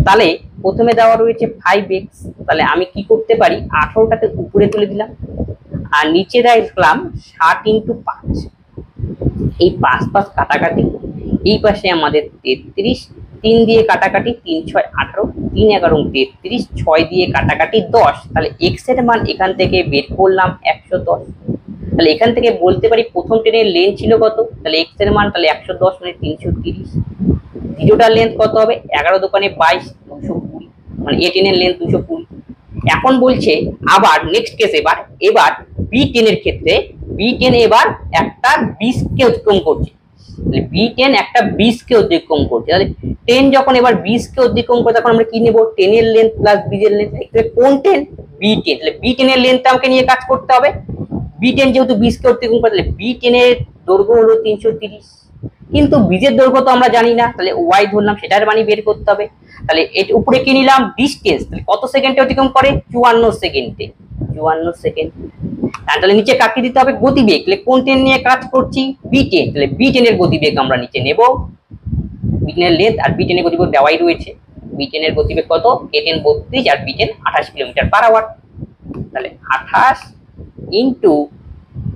Speaker 1: তাহলে প্রথমে দেওয়া রয়েছে 5x, তাহলে আমি কি করতে পারি? 18টাকে উপরে তুলে দিলাম আর নিচে রাখলাম 60 ইন্টু 5। এই 5 5 কাটাকাটি, এই পাশে আমাদের 33, 3 দিয়ে কাটাকাটি, 3 6 18, 3 11 33, 6 দিয়ে কাটাকাটি 10। তাহলে এক্স এর মান এখান থেকে বের করলাম 110। তাহলে এখান থেকে বলতে পারি প্রথম ট্রেনের লেন্থ ছিল কত? তাহলে এক্স এর মান তাহলে 110 মানে 330। দ্বিতীয়টার লেন্থ কত হবে? 11 দোকানে 22, 220, মানে এ ট্রেনের লেন্থ 220। এখন বলছে আবার নেক্সট কেস, এবার বি ট্রেনের ক্ষেত্রে বি ট্রেন এবার একটা 20 কে অতিক্রম করছে। তাহলে বি ট্রেন একটা 20 কে অতিক্রম করছে। তাহলে ট্রেন যখন এবার 20 কে অতিক্রম করে তখন আমরা কি নেব? ট্রেনের লেন্থ প্লাস বি এর লেন্থ। কোন ট্রেন? B train. তাহলে বি ট্রেনের লেন্থটা আমাকে নিয়ে কাজ করতে হবে। বি ট্রেন যেহেতু 20 কে অতিক্রম করে, তাহলে বি ট্রেনের দৈর্ঘ্য হলো 330, কিন্তু বীজের দৈর্ঘ্য তো আমরা জানি না, তাহলে ওয়াই ধরলাম, সেটার মানই বের করতে হবে। তাহলে এর উপরে কি নিলাম? ডিসটেন্স, তাহলে কত সেকেন্ডে অতিক্রম করে? 54 সেকেন্ডে, 54 সেকেন্ড। তাহলে নিচে কাকে দিতে হবে? গতিবেগ। তাহলে কোন ট্রেন নিয়ে কাজ করছি? B train. তাহলে বি ট্রেনের গতিবেগ আমরা নিচে নেব, বি ট্রেনের লেন্থ আর বি ট্রেনের গতিবেগ দেওয়াই রয়েছে। বি ট্রেনের গতিবেগ কত? এ ট্রেন 32 আর B train 28 kilometre per hour. তাহলে 28 ইন্টু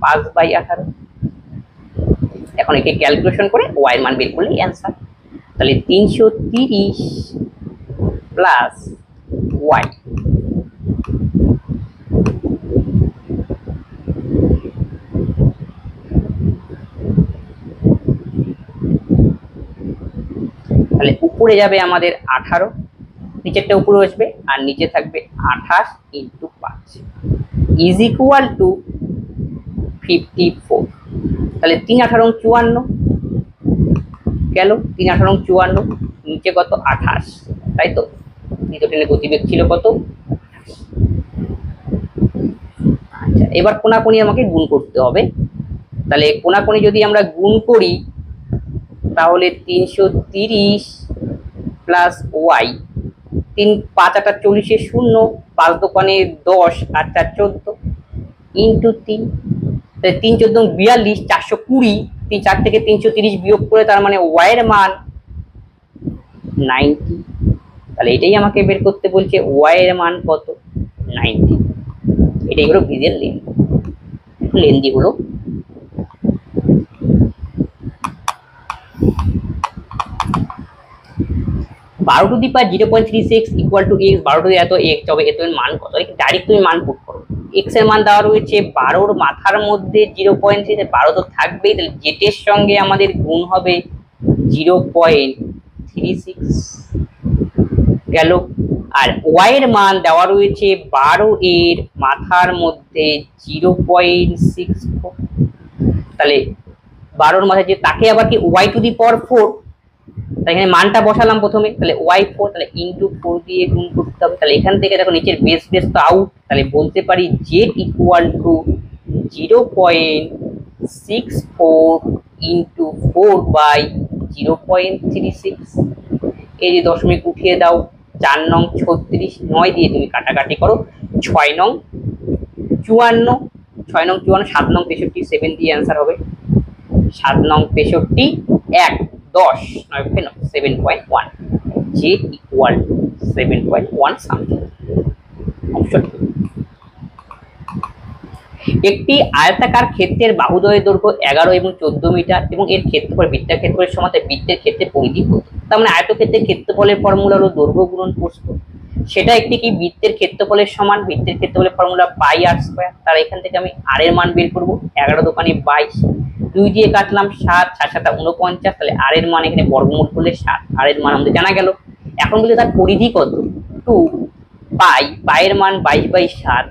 Speaker 1: 5/18। এখন একে ক্যালকুলেশন করে ওয়াই এর মান বের করলেই অ্যান্সার। তাহলে 330 প্লাস ওয়াই। তাহলে উপরে যাবে আমাদের 18, নিচেরটা উপরে আসবে আর নিচে থাকবে 28 ইন্টু 5 ইজ ইকুয়াল টু 54। তাহলে 3 18 54 গেল, 3 18 54, নিচে কত 28, তাই তো। নিউটনের গতিবেগ ছিল কত। আচ্ছা, এবার কোনাকুনি আমাকে গুণ করতে হবে। তাহলে কোনাকুনি যদি আমরা গুণ করি তাহলে 330 প্লাস ওয়াই, 3 5 8 40 শূন্য, 5 দোকানে 10 আর 4 14 ইন্টু 3, তাহলে 3 14 42, 420, 3 4 থেকে 330 বিয়োগ করে তার মানে ওয়াই এর মান 90। তাহলে এটাই আমাকে বের করতে বলছে, ওয়াই এর মান কত 90। এটাই হলো ব্রিজের লেন্থ। লেন্থই হলো 12 to the power 0.36 equal to x, 12 to এত x, তবে এত এর মান কত, ডাইরেক্ট তুমি মান পুট করো। x এর মান দেওয়া রয়েছে 12 এর মাথার মধ্যে 0.3, 12 তো থাকবেই, তাহলে z এর সঙ্গে আমাদের গুণ হবে 0.36 গেল। আর y এর মান দেওয়া রয়েছে 12 এর মাথার মধ্যে 0.64, তাহলে 12 এর মাথায় যে তাকে আবার কি y টু দি পাওয়ার 4, তাহলে এখানে মানটা বসালাম প্রথমে, তাহলে y4, তাহলে ইনটু 4 দিয়ে গুণ করতে হবে। তাহলে এখান থেকে দেখো নিচের বেস তো আউট, তাহলে বলতে পারি z equal to 0.64 into 4 by 0.36। এই যে দশমিক উঠিয়ে দাও, 4 নং 36, 9 দিয়ে তুমি কাটাকাটি করো, 6 নং 54, 6 নং 54, 7 নং 63, 7 দিয়ে অ্যান্সার হবে 7 নং 63, 1 10 9 7.1, z equal two 7.1 something. Option একটি আয়তাকার ক্ষেত্রের বাহুদ্বয়ের দৈর্ঘ্য 11 এবং 14 মিটার এবং এর ক্ষেত্রফল বৃত্তাকার ক্ষেত্রফলের সমান, বৃত্তের ক্ষেত্রে পরিধি কত। তার মানে আয়তক্ষেত্রের ক্ষেত্রফলের ফর্মুলা হলো দৈর্ঘ্য গুণন প্রস্থ, সেটা একটি কি বৃত্তের ক্ষেত্রফলের সমান, বৃত্তের ক্ষেত্রফলের ফর্মুলা পাই আর স্কয়ার। তার এখান থেকে আমি আর এর মান বের করব, 11 দোকানে 22, 2 দিয়ে কাটলাম 7, 7 7 49, তাহলে আর এর মান এখানে বর্গমূল করলে 7, আর এর মান আমাদের জানা গেল। এখন বলি তার পরিধি কত, 2 পাই, পাই এর মান 22/7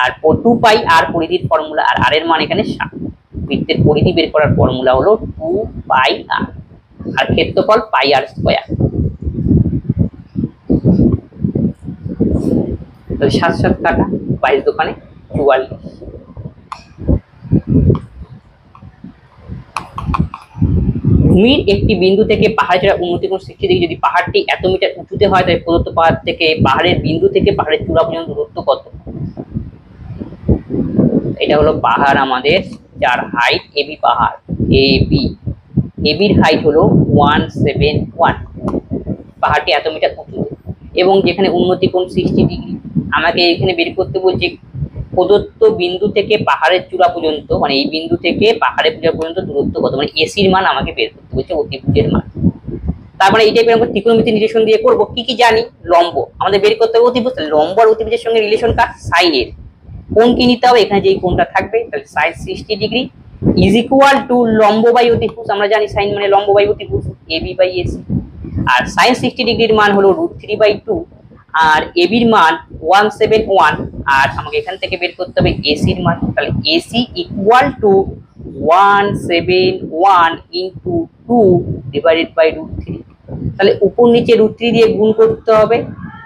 Speaker 1: আর 2 পাই আর পরিধির ফর্মুলা, আর আর এর মান এখানে 7। বৃত্তের পরিধি বের করার ফর্মুলা হলো 2 পাই আর, আর ক্ষেত্রফল পাই আর স্কয়ার। তাহলে 7 7 কাটা, 22 দোকানে 44। ভূমির একটি বিন্দু থেকে পাহাড় চূড়া উন্নতি কোণ 60 ডিগ্রি, যদি পাহাড়টি এত মিটার উঁচুতে হয় তাহলে প্রদত্ত পাহাড় থেকে পাহাড়ের বিন্দু থেকে পাহাড়ের চূড়া পর্যন্ত দূরত্ব কত। এটা হলো পাহাড় আমাদের, যার হাইট এবি, পাহাড় এবি, এবির হাইট হলো 171, পাহাড়টি এত মিটার উঁচুতে এবং যেখানে উন্নতি কোণ 60 ডিগ্রি। আমাকে এখানে বের করতে বলছে প্রদত্ত বিন্দু থেকে পাহাড়ের চূড়া পর্যন্ত, মানে এই বিন্দু থেকে পাহাড়ের চূড়া পর্যন্ত দূরত্ব কত, মানে এসির মান আমাকে বের করতে বলছে, অতিভুজের মান। তারপরে এই টাইপের আমরা ত্রিকোণমিতি নিরীক্ষণ দিয়ে করব, কি কি জানি, লম্ব আমাদের বের করতে হবে, অতিভুজ, লম্ব আর অতিভুজের সঙ্গে রিলেশন কার, সাইনের। কোণ কি নিতে হবে, এখানে যেই কোণটা থাকবে তাহলে sine 60 degree is equal to লম্ব বাই অতিভুজ, আমরা জানি সাইন মানে লম্ব বাই অতিভুজ, এবি বাই এসি। আর সাইন 60 ডিগ্রির মান হলো √3/2 আর এবির মান 171, আর আমাকে এখান থেকে বের করতে হবে এসির মান, তাহলে AC equal to 171 into 2 divided by √3। তাহলে উপর নিচে √3 দিয়ে গুণ করতে হবে,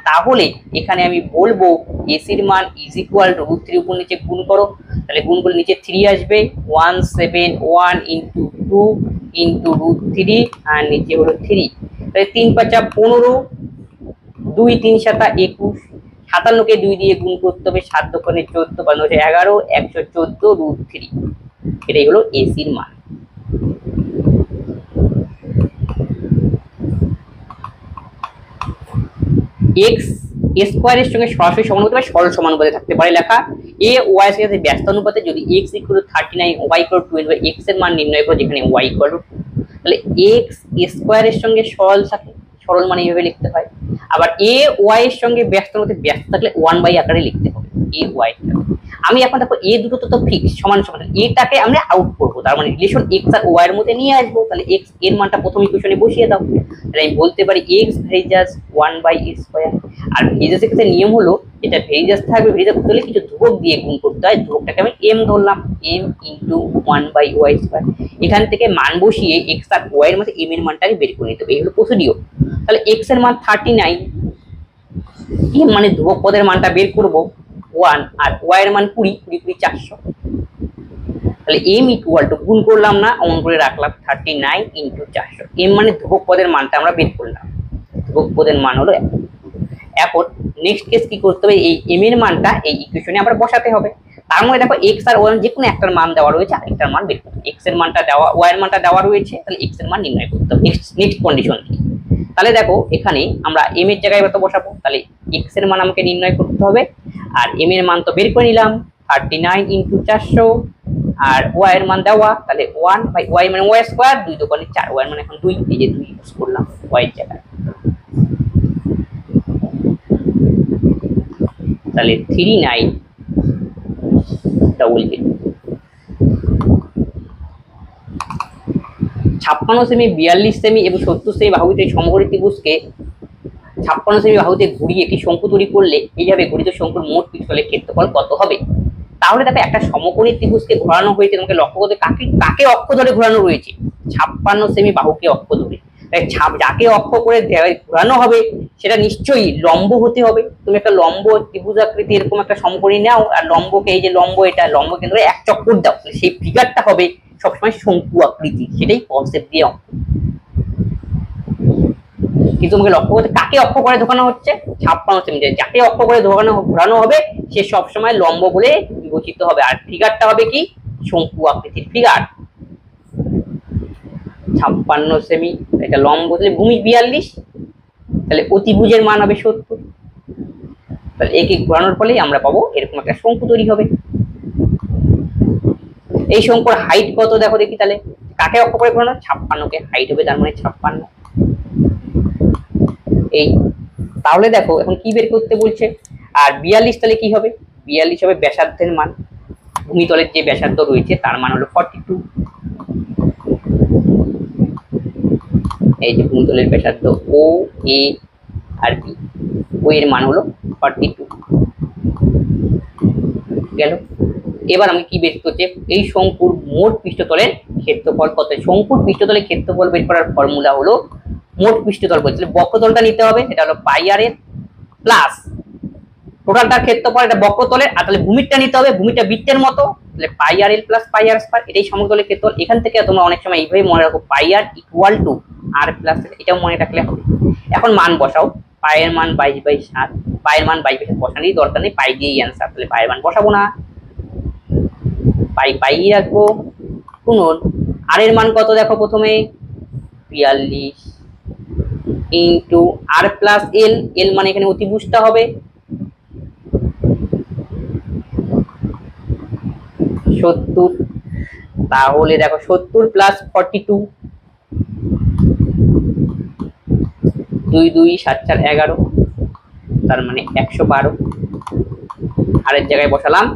Speaker 1: তাহলে এখানে আমি বলবো এসির মান ইজ ইকুয়াল টু √3, উপর নিচে গুণ করো, তাহলে গুণ করলে নিচে 3 আসবে, 171 ইন্টু 2 ইন্টু √3 আর নিচে হলো 3, তাহলে 3 5 15, 2 3 7 21, 57 কে 2 দিয়ে গুণ করতে হবে, 7 দোকানে 14, 12 11, 114 √3, এটাই হলো এসির মান। এক্স স্কোয়ারের সঙ্গে সরাসরি সমানুপাতে বা সরল সমানুপাতে থাকতে পারে লেখা, এ ওয়াই এর সাথে ব্যস্ত অনুপাতে যদি x equal to 39, y equal to 12, x এর মান নির্ণয় করো যেখানে y ইকুয়াল টু 2, তাহলে এক্স স্কোয়ারের সঙ্গে সরল থাকে, সরল মানে এইভাবে লিখতে হয়। আবার এ ওয়াই এর সঙ্গে ব্যস্ত অনুপাতে ব্যস্ত থাকলে 1 বাই আকারে লিখতে হবে এ ওয়াই। আমি এখন দেখো এ দুটো তো ফিক্স সমান সমান, এটাকে আমরা আউট করবো, তার মানে রিলেশন এক্স আর ওয়াই এর মধ্যে নিয়ে আসবো। তাহলে এক্স এর মানটা প্রথম ইকুয়েশনে বসিয়ে দাও, তাহলে আমি বলতে পারি এক্স ভেরিজাস 1/x²। আর ভেরিজাসের ক্ষেত্রে নিয়ম হলো এটা ভেরিজাস থাকবে, ভেরিজাস করতে হলে কিছু ধ্রুবক দিয়ে গুণ করতে হয়, ধ্রুবকটাকে আমি এম ধরলাম, এম ইন্টু 1/y²। এখান থেকে মান বসিয়ে এক্স আর ওয়াই এর মধ্যে এম এর মানটাকে বের করে নিতে হবে, এই হলো প্রসিডিও। তাহলে এক্স এর মান 39, এম মানে ধ্রুবক পদের মানটা বের করবো 1, আর ওয়াই এর মান 20, 20 400। তাহলে এম ইকুয়াল টু গুণ করলাম না, অমন করে রাখলাম 39 ইন্টু 400। এম মানে ধ্রুবক পদের মানটা আমরা বের করলাম, ধ্রুবক পদের মান হলো। এখন নেক্সট কেস কি করতে হবে, এই এম এর মানটা এই ইকুয়েশনে আবার বসাতে হবে। তার মধ্যে দেখো এক্স আর ওয়াই যে কোনো একটার মান দেওয়া রয়েছে, আরেকটার মান বের করতে হবে। এক্স এর মানটা দেওয়া, ওয়াই এর মানটা দেওয়া রয়েছে, তাহলে এক্স এর মান নির্ণয় করতে হবে। নেক্সট কন্ডিশন কি, তাহলে দেখো এখানে আমরা এম এর জায়গায় কত বসাবো, তাহলে এক্স এর মান আমাকে নির্ণয় করতে হবে, আর এম এর মান তো বের করে নিলাম 39 ইন্টু 400, আর ওয়াই এর মান দেওয়া, তাহলে 1/y মানে ওয়াই স্কয়ার, 2 দোকানে 4, ওয়াই মানে এখন 2, এই যে 2 ইউজ করলাম ওয়াই এর জায়গায়। তাহলে 39 ডবল 56 সেমি, 42 সেমি এবং 70 সেমি বাহুতে সমকোণী ত্রিভুজকে 56 সেমি বাহুতে ঘুরিয়ে একটি শঙ্কু তৈরি করলে এইভাবে গঠিত শঙ্কুর মোট পৃষ্ঠতলের ক্ষেত্রফল কত হবে। তাহলে দেখো একটা সমকোণী ত্রিভুজকে ঘোরানো হয়েছে, তোমাকে লক্ষ্য করতে কাকে অক্ষ ধরে ঘোরানো রয়েছে, 56 সেমি বাহুকে অক্ষ ধরে। তাই যাকে অক্ষ করে ঘোরানো হবে সেটা নিশ্চয়ই লম্ব হতে হবে। তুমি একটা লম্ব ত্রিভুজ আকৃতি এরকম একটা সমকোণী নাও, আর লম্বকে এই যে লম্ব, এটা লম্ব কেন্দ্রে এক চক্কর দাও, সেই ফিগারটা হবে সবসময় শঙ্কু আকৃতি, সেটাই কনসেপ্ট দিয়ে অঙ্ক। কিন্তু তোমাকে লক্ষ্য করতে কাকে অক্ষ করে ঢোকানো হচ্ছে, 56 সেমি, যাকে অক্ষ করে ঘোরানো হবে সে সবসময় লম্ব বলে বিবেচিত হবে, আর ফিগারটা হবে কি শঙ্কু আকৃতির ফিগার। 56 সেমি, এটা লম্ব, তাহলে ভূমি 42, তাহলে অতিভুজের মান হবে 70। তাহলে একে ঘোরানোর ফলেই আমরা পাবো এরকম একটা শঙ্কু তৈরি হবে। এই শঙ্কুর হাইট কত দেখো দেখি, তাহলে কাকে অক্ষ করে ঘোরানো, 56 কে, হাইট হবে তার মানে 56। এই তাহলে দেখো এখন কি বের করতে বলছে, আর 42 তাহলে কি হবে, 42 হবে ব্যাসার্ধের মান, ভূমিতলের যে ব্যাসার্ধ রয়েছে তার মান হলো 42। এই যে ভূমিতলের ব্যাসার্ধ ও এ আর বি, ও এর মান হলো 42 গেল। এবার আমি কি বের করতে, এই শঙ্কুর মোট পৃষ্ঠতলের ক্ষেত্রফল কত। শঙ্কুর পৃষ্ঠতলের ক্ষেত্রফল বের করার ফর্মুলা হলো মোট পৃষ্ঠতল বলতে বক্রতলটা নিতে হবে, এটা হলো পাই আর এর প্লাস টোটালটার ক্ষেত্রফল, এটা বক্রতলের, আর তাহলে ভূমিটা নিতে হবে, ভূমিটা বৃত্তের মতো, তাহলে পাই আর এল প্লাস পাই আর স্কয়ার, এটাই সমতলের ক্ষেত্রফল। এখান থেকে তোমরা অনেক সময় এইভাবে মনে রাখো, পাই আর ইকুয়াল টু আর প্লাস, এটাও মনে রাখলে হবে। এখন মান বসাও, পায়ের মান 22/7, পায়ের মান 22/7 বসানোরই দরকার নেই, পাই দিয়েই অ্যান্সার, তাহলে পায়ের মান বসাবো না, পাই রাখবো। শুনুন আর এর মান কত দেখো, প্রথমে 42 ইন্টু আর প্লাস এল, এল মানে এখানে অতিভুজটা হবে 70, তাহলে দেখো 70 প্লাস 42, 2 2 7 4 11, তার মানে 112। আর এর জায়গায় বসালাম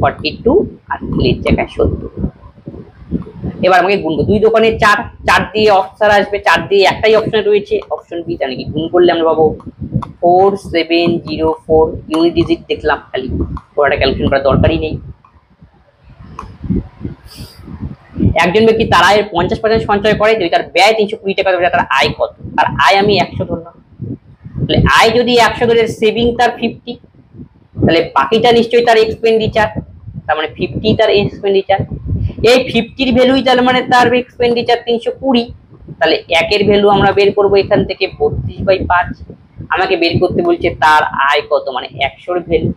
Speaker 1: 42 আর এর জায়গায় 70। এবার আমাকে গুনবো, 2 দোকানে 4, 4 দিয়ে অপশন আসবে, 4 দিয়ে একটাই অপশন রয়েছে অপশন বি, জানি কি গুণ করলে আমরা পাবো 4704। ইউনিট ডিজিট দেখলাম, খালি পুরোটা ক্যালকুলেশন করার দরকারই নেই। একজন ব্যক্তি তার আয়ের 50% সঞ্চয় করে, যদি তার ব্যয় 320 টাকা, তার আয় কত, তার আয় আমি 100 ধরলাম, তাহলে আয় যদি 100 ধরে সেভিং তার 50, তাহলে বাকিটা নিশ্চয়ই তার এক্সপেন্ডিচার, তার মানে 50 তার এক্সপেন্ডিচার। এই 50 এর ভ্যালুই তার মানে তার এক্সপেন্ডিচার 320, তাহলে একের ভ্যালু আমরা বের করব এখান থেকে 32/5। আমাকে বের করতে বলছে তার আয় কত, মানে 100 এর ভ্যালু,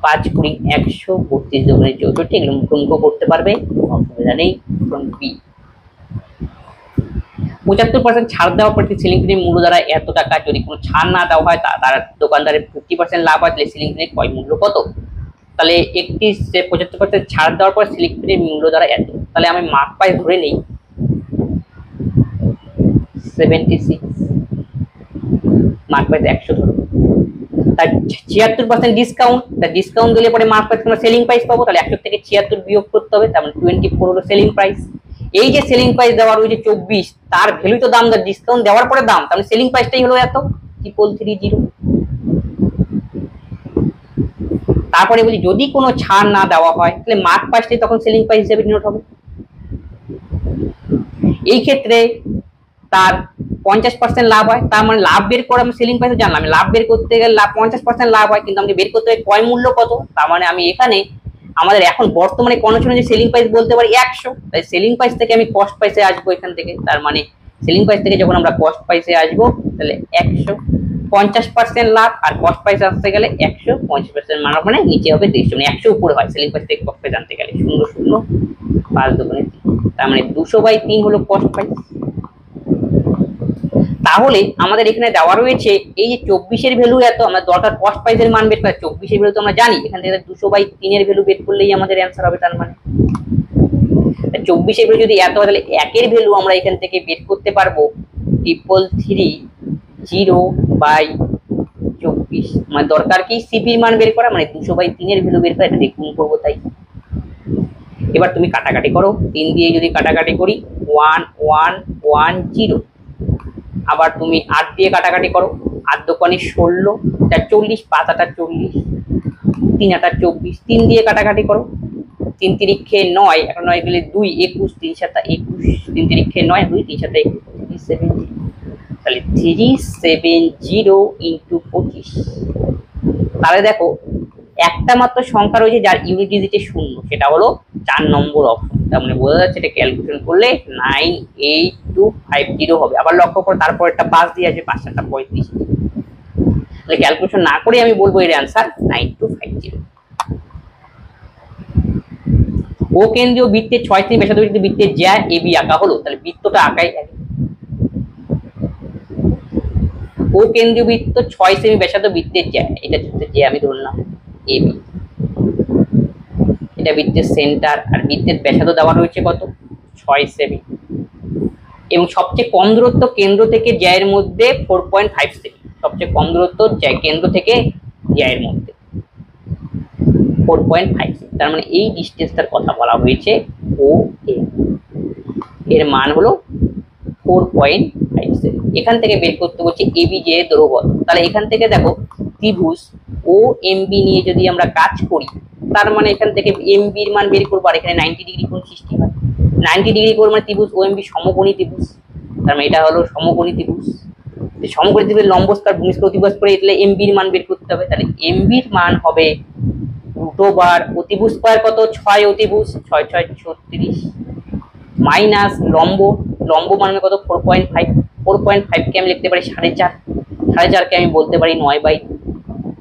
Speaker 1: 5 × 100, 32 × 64, এগুলো মুখে করতে পারবে, অসুবিধা নেই। বি 75% ছাড় দেওয়া প্রতি সিলিং ফ্যানের মূল্য দ্বারা এত টাকা, যদি কোনো ছাড় না দেওয়া হয় তার দোকানদারের 50% লাভ হয়, তাহলে সিলিং ফ্যানের ক্রয় মূল্য কত। তাহলে একটি 75% ছাড় দেওয়ার পর সিলিং ফ্যানের মূল্য দ্বারা এত, তাহলে আমি মার্ক পাই ধরে নেই 76, মার্ক পাই 100 ধরো, তার 76% ডিসকাউন্ট, তার ডিসকাউন্ট দিলে পরে মার্কেট আমরা সেলিং প্রাইস পাবো, তাহলে 100 থেকে 76 বিয়োগ করতে হবে, তার মানে 24 হলো সেলিং প্রাইস। এই যে সেলিং প্রাইস দেওয়ার ওই যে 24, তার ভ্যালু তো দাম, ডিসকাউন্ট দেওয়ার পরে দাম, তাহলে সেলিং প্রাইসটাই হলো এত 3330। তারপরে বলি যদি কোনো ছাড় না দেওয়া হয় তাহলে মার্ক প্রাইসটাই তখন সেলিং প্রাইস হিসেবে ডিনোট হবে। এই ক্ষেত্রে তার 50% লাভ হয়, তার মানে লাভ বের করে আমি সেলিং প্রাইস জানলাম, লাভ বের করতে গেলে 50% লাভ হয়, কিন্তু আমাকে বের করতে হবে ক্রয় মূল্য কত। তার মানে আমি এখানে আমাদের এখন বর্তমানে কন্ডিশনে যে সেলিং প্রাইস বলতে পারি 100, তাই সেলিং প্রাইস থেকে আমি কস্ট প্রাইসে আসবো এখান থেকে। তার মানে সেলিং প্রাইস থেকে যখন আমরা কস্ট প্রাইসে আসবো তাহলে 100, 50% লাভ, আর কস্ট প্রাইস আসতে গেলে 100, 50% মানে নিচে হবে 150, মানে 100 উপরে হয় সেলিং প্রাইস থেকে কস্ট প্রাইস আনতে গেলে। 0 0 5 2 তার মানে 200/3 হলো কস্ট প্রাইস। তাহলে আমাদের এখানে দেওয়া রয়েছে এই যে 24 এর ভ্যালু এত, আমরা দরকার কস্ট প্রাইসের মান বের করা, 24 এর ভ্যালু তো আমরা জানি, এখান থেকে 200/3 এর ভ্যালু বের করলেই আমাদের অ্যানসার হবে। তার মানে 24 এর ভ্যালু যদি এত হয় তাহলে 1 এর ভ্যালু আমরা এখান থেকে বের করতে পারবো 3330/24, মানে দরকার কি সিপির মান বের করা, মানে 200/3 এর ভ্যালু বের করা, এটা দিয়ে গুণ করবো তাই। এবার তুমি কাটাকাটি করো, 3 দিয়ে যদি কাটাকাটি করি 1110, আবার তুমি 8 দিয়ে কাটাকাটি করো, 8 দোকানে 16, 40, 5 8 40, 3 8 24, 3 দিয়ে কাটাকাটি করো, 3 তিরিক্ষে 9, এখন 9 গেলে 2, 21, 3 7 21, 3 তিরিক্ষে 9, 2 3 7 21, 370, তাহলে 370 ইন্টু 25। তাহলে দেখো একটা মাত্র সংখ্যা রয়েছে যার ইউনিট ডিজিটে 0, সেটা হলো 4 নম্বর অপশন। তার মানে বোঝা যাচ্ছে এটা ক্যালকুলেশন করলে 98250 হবে। আবার লক্ষ্য করো তারপর একটা 5 দিয়ে আসবে, 5 7 35, তাহলে ক্যালকুলেশন না করে আমি বলবো এর অ্যান্সার 9250। ও কেন্দ্রীয় বৃত্তের 6 সেমি ব্যাসার্ধ বৃত্তের জ্যা এবি আঁকা হলো, তাহলে বৃত্তটা আঁকাই আগে। ও কেন্দ্রীয় বৃত্ত 6 সেমি ব্যাসার্ধ বৃত্তের জ্যা, এটা হচ্ছে জ্যা আমি ধরলাম এবি, এটা বৃত্তের সেন্টার, আর বৃত্তের ব্যাসার্ধ দেওয়া রয়েছে কত 6 সেমি, এবং সবচেয়ে কম দূরত্ব কেন্দ্র থেকে জ্যা এর মধ্যে 4.5 সেমি, সবচেয়ে কম দূরত্ব কেন্দ্র থেকে জ্যা এর মধ্যে 4.5 সেমি। তার মানে এই ডিসটেন্সটার কথা বলা হয়েছে ও এ, এর মান হলো 4.5 সেমি। এখান থেকে বের করতে বলছে এবি যে দৈর্ঘ্য, তাহলে এখান থেকে দেখো ত্রিভুজ ও এমবি নিয়ে যদি আমরা কাজ করি, তার মানে এখান থেকে এমবির মান বের করবো, আর এখানে 90 ডিগ্রি কোণ সৃষ্টি হয়, 90 ডিগ্রি কোণ মানে ত্রিভুজ ও এমবি সমকোণী ত্রিভুজ, তার মানে এটা হলো সমকোণী ত্রিভুজ। সমকোণী ত্রিভুজের লম্বস্কার ভূমিস্কার অতিভুজ করে তাহলে এমবির মান বের করতে হবে, তাহলে এমবির মান হবে √, অতিভুজ স্কয়ার কত 6, অতিভুজ 6 6 36, মাইনাস লম্ব, লম্ব মান কত 4.5, 4.5 কে আমি লিখতে পারি 4.5, 4.5 কে আমি বলতে পারি 9/2,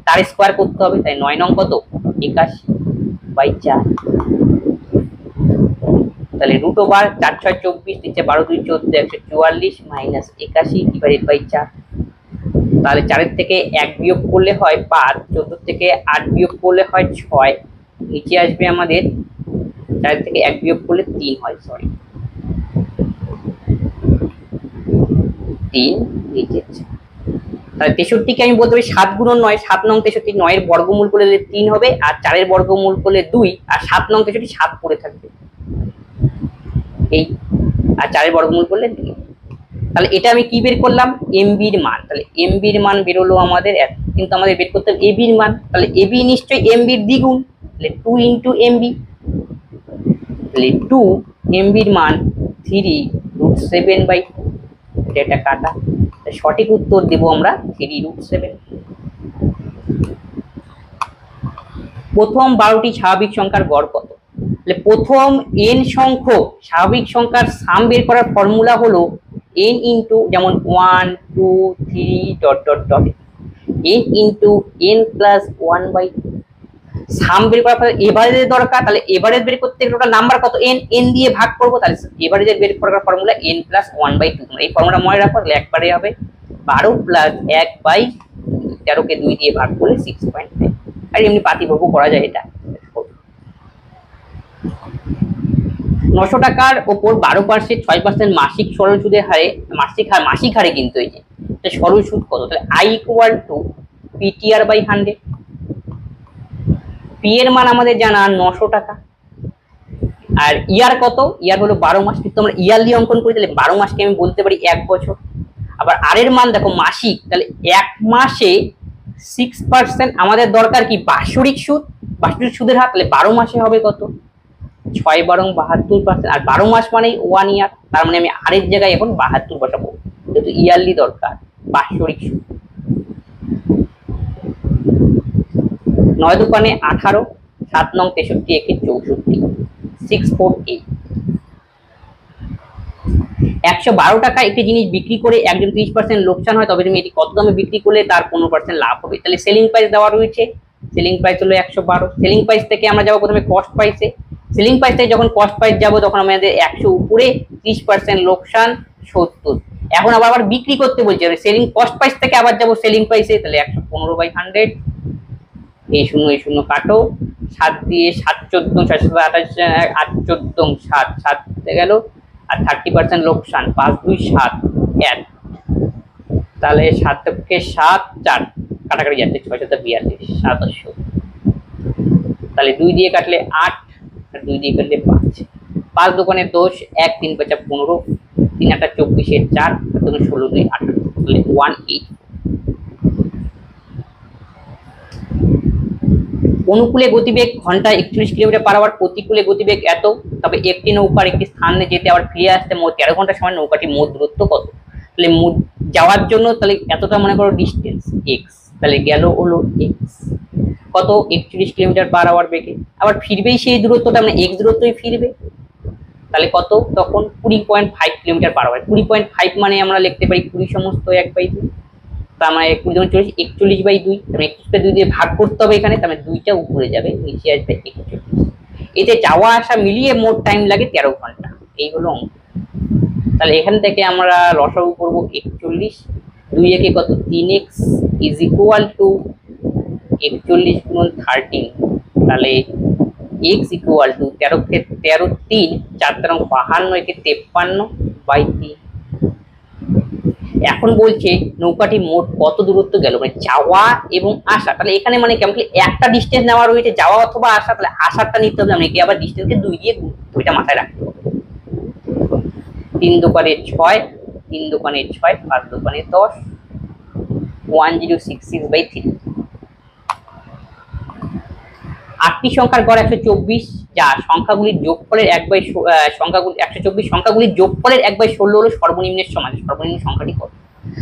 Speaker 1: তার স্কয়ার করতে হবে, তাই 9 নং কত 81/4, তাহলে √, 4 6 24, 3 12 2 14, 144 মাইনাস 81/4, তাহলে 4 থেকে 1 বিয়োগ করলে হয় 5, 14 থেকে 8 বিয়োগ করলে হয় 6, নিচে আসবে আমাদের 4 থেকে 1 বিয়োগ করলে 3 হয়, সরি 3 নিচে। তাহলে 63 কে আমি বলতে পারি 7 গুণন 9, 7 নং 63, 9 এর বর্গমূল করলে 3 হবে, আর 4 এর বর্গমূল করলে 2, আর 7 নং 63 7 পড়ে থাকবে এই, আর 4 এর বর্গমূল করলে 2। তাহলে এটা আমি কি বের করলাম এমবির মান, তাহলে এমবির মান বেরোলো আমাদের, কিন্তু আমাদের বের করতে হবে এবির মান, তাহলে এবি নিশ্চয়ই এমবির দ্বিগুণ, তাহলে 2 ইন্টু এমবি, তাহলে 2 এমবির মান 3√7/2, এটা কাটা, সঠিক উত্তর দেব আমরা 3√7। প্রথম 12টি স্বাভাবিক সংখ্যার গড় কত? তাহলে প্রথম n সংখ্যক স্বাভাবিক সংখ্যার সাম বের করার ফর্মুলা হলো n ইন্টু যেমন 1 2 3 ... n ইন্টু n প্লাস 1/2। সাম বের করার পরে এভারেজের দরকার, তাহলে এভারেজ বের করতে গেলে টোটাল নাম্বার কত n, n দিয়ে ভাগ করব, তাহলে এভারেজের বের করার ফর্মুলা n প্লাস 1/2। এই ফর্মুলা মনে রাখো, তাহলে একবারে হবে 12 প্লাস 1/13 কে 2 দিয়ে ভাগ করলে 6.5, আর এমনি পাতিভোগ করা যায় এটা। 900 টাকার ওপর 12% 6% মাসিক সরল সুদের হারে, মাসিক হারে কিন্তু এই যে সরল সুদ কত, তাহলে i = পিটিআর বাই 100। পি এর মান আমাদের জানা 900 টাকা। আর ইয়ার কত? ইয়ার হলো 12 মাস, কিন্তু আমরা ইয়ারলি অঙ্কন করি, তাহলে 12 মাসকে আমি বলতে পারি 1 বছর। আবার আর এর মান দেখো মাসিক, তাহলে 1 মাসে 6% আমাদের দরকার কি বাৎসরিক সুদ, বাৎসরিক সুদের হার, তাহলে 12 মাসে হবে কত? 6 বারং 72%। আর 12 মাস মানেই 1 ইয়ার, তার মানে আমি আর এর জায়গায় এখন 72 বসাবো, যেহেতু ইয়ারলি দরকার বাৎসরিক সুদ। 9 দোকানে 18, 7 নং 63, 1 64, 648। 112 টাকা একটি জিনিস বিক্রি করে একজন 30% লোকসান হয়, তবে তুমি এটি কত দামে বিক্রি করলে তার 15% লাভ হবে। তাহলে সেলিং প্রাইস দেওয়া রয়েছে, সেলিং প্রাইস হলো 112। সেলিং প্রাইস থেকে আমরা যাবো প্রথমে কস্ট প্রাইসে। সেলিং প্রাইস থেকে যখন কস্ট প্রাইস যাবো তখন আমাদের 100 উপরে 30% লোকসান 70। এখন আবার বিক্রি করতে বলছে, সেলিং কস্ট প্রাইস থেকে আবার যাবো সেলিং প্রাইসে, তাহলে 115/100। এই শূন্য কাটো, 7 দিয়ে 7 14 728 8 14 7 7 গেল, আর 30% লোকসান, 5 2 7 1, তাহলে 7 থেকে 7 4 কাটাকাটি যাচ্ছে, 6 7 42 2700। তাহলে 2 দিয়ে কাটলে 8 আর 2 দিয়ে কাটলে 5। 5 দোকানে 10, 1 3 5 15, 3 8 24 4, 16 2 18, তাহলে 18। অনুকূলে গতিবেগ ঘন্টায় 41 কিলোমিটার পার আওয়ার, প্রতিকূলে গতিবেগ এত, তবে একটি নৌকার একটি স্থানে যেতে আবার ফিরে আসতে মোট 13 ঘন্টা সময়, নৌকাটি মোট দূরত্ব কত? তাহলে যাওয়ার জন্য তাহলে এতটা মনে করো ডিস্টেন্স এক্স, তাহলে গেল হলো এক্স কত 41 কিলোমিটার পার আওয়ার বেগে, আবার ফিরবেই সেই দূরত্বটা মানে এক্স দূরত্বই ফিরবে, তাহলে কত তখন 20.5 কিলোমিটার পার আওয়ার। 20.5 মানে আমরা লিখতে পারি 20 সমস্ত 1/2, তার মানে 20 41/2, মানে 21/2 দিয়ে ভাগ করতে হবে এখানে, তার মানে 2টা উপরে যাবে, নিচে আসবে 41। এতে যাওয়া আসা মিলিয়ে মোট টাইম লাগে 13 ঘন্টা। এই হলো অঙ্ক। তাহলে এখান থেকে আমরা লসাগু করব 41, 2 একে কত 3x ইজ ইকুয়াল টু 41 গুণ 13, তাহলে x ইকুয়াল টু 13 কে 13 3 4 13 52, একে 53/3। এখন বলছে নৌকাটি মোট কত দূরত্ব গেল, মানে যাওয়া এবং আসা। তাহলে এখানে মানে কেমন একটা ডিস্টেন্স নেওয়া রয়েছে যাওয়া অথবা আসা, তাহলে আসারটা নিতে হবে, মানে কি আবার ডিস্টেন্সকে 2 দিয়ে গুণ, ওইটা মাথায় রাখতে হবে। 3 দোকানে 6, 3 দোকানে 6, 5 দোকানে 10, 1066/3। 8টি সংখ্যার গড় 124, যা সংখ্যাগুলির যোগফলের 124 সংখ্যাগুলির যোগফলের 1/16 হলো সর্বনিম্নের সমান। সর্বনিম্ন সংখ্যাটি কত?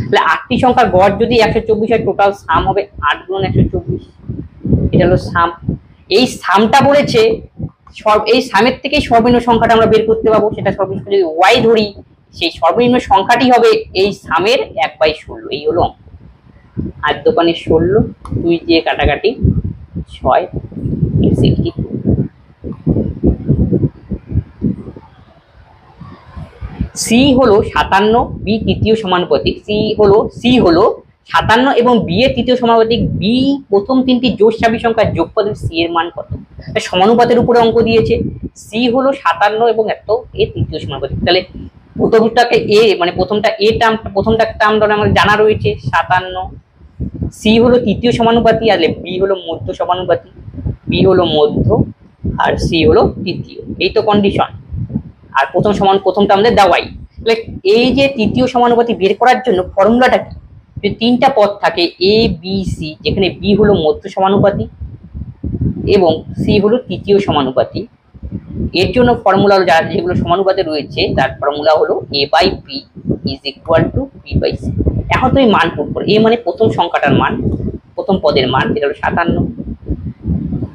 Speaker 1: তাহলে 8টি সংখ্যার গড় যদি 124 হয়, টোটাল সাম হবে 8 গুণ 124, এটা হলো সাম। এই সামটা বলেছে, এই সামের থেকে সর্বনিম্ন সংখ্যাটা আমরা বের করতে পাবো, সেটা সর্বনিম্ন যদি y ধরি, সেই সর্বনিম্ন সংখ্যাটি হবে এই সামের 1/16। এই হলো অঙ্ক। 8 দোকানে 16, 2 দিয়ে কাটাকাটি 6 62। সি হলো 57, বি তৃতীয় সমানুপাতিক। সি হলো 57 এবং বি এর তৃতীয় সমানুপাতিক। বি প্রথম তিনটি জোড় সাবি সংখ্যার যোগফল, সি এর মান কত? সমানুপাতের উপরে অঙ্ক দিয়েছে। সি হলো 57 এবং এত এর তৃতীয় সমানুপাতিক, তাহলে প্রথমটাকে এ মানে প্রথমটা এ টার্ম, প্রথমটা টার্ম ধরে আমাদের জানা রয়েছে 57। সি হলো তৃতীয় সমানুপাতি, আর বি হলো মধ্য সমানুপাতি। বি হলো মধ্য আর সি হলো তৃতীয়, এই তো কন্ডিশন। আর প্রথমটা আমাদের দেওয়াই। তাহলে এই যে তৃতীয় সমানুপাতি বের করার জন্য ফর্মুলাটা কি? যদি 3টা পদ থাকে এ বি সি, যেখানে বি হলো মধ্য সমানুপাতি এবং সি হলো তৃতীয় সমানুপাতি, এর জন্য ফর্মুলা হলো যেগুলো সমানুপাতে রয়েছে তার ফর্মুলা হলো a/b is equal two b/c। এখন তুমি মান পুট করো। এ মানে প্রথম সংখ্যাটার মান, প্রথম পদের মান, যেটা হলো 57।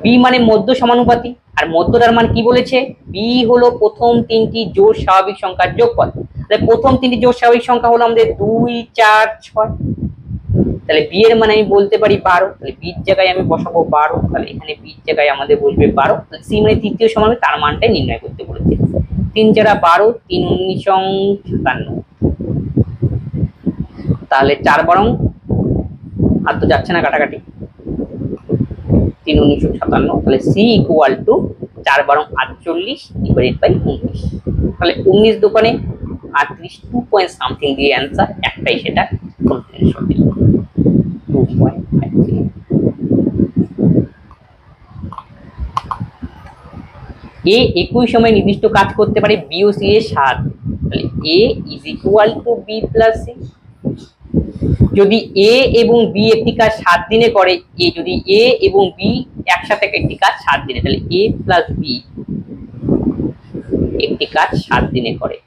Speaker 1: বি মানে মধ্য সমানুপাতি, আর মধ্যটার মান কি বলেছে? বি হলো প্রথম তিনটি জোড় স্বাভাবিক সংখ্যার যোগফল। তাহলে প্রথম তিনটি জোড় স্বাভাবিক সংখ্যা হলো আমাদের 2 4 6, তাহলে বি এর মানে আমি বলতে পারি 12, তাহলে বির জায়গায় আমি বসাবো 12, তাহলে এখানে বির জায়গায় আমাদের বসবে 12। তাহলে সি মানে তৃতীয় সমানুপাতিক, তার মানটাই নির্ণয় করতে বলেছে। 3 4 12, 3 19 57, তাহলে 4 12 আর তো যাচ্ছে না কাটাকাটি, 3 1957, তাহলে C equal to 4 12 48 divided by 19, তাহলে 19 দোকানে 38, 2 পয়েন্ট সামথিং দিয়ে অ্যান্সার একটাই, সেটা 2.5। এ একই সময় নির্দিষ্ট কাজ করতে পারে বি ও সি এর সাথে, তাহলে A is equal to B plus C. যদি এ এবং বি একটি কাজ 7 দিনে করে, যদি এ এবং বি একসাথে একটি কাজ 7 দিনে, তাহলে এ প্লাস বি একটি কাজ 7 দিনে করে,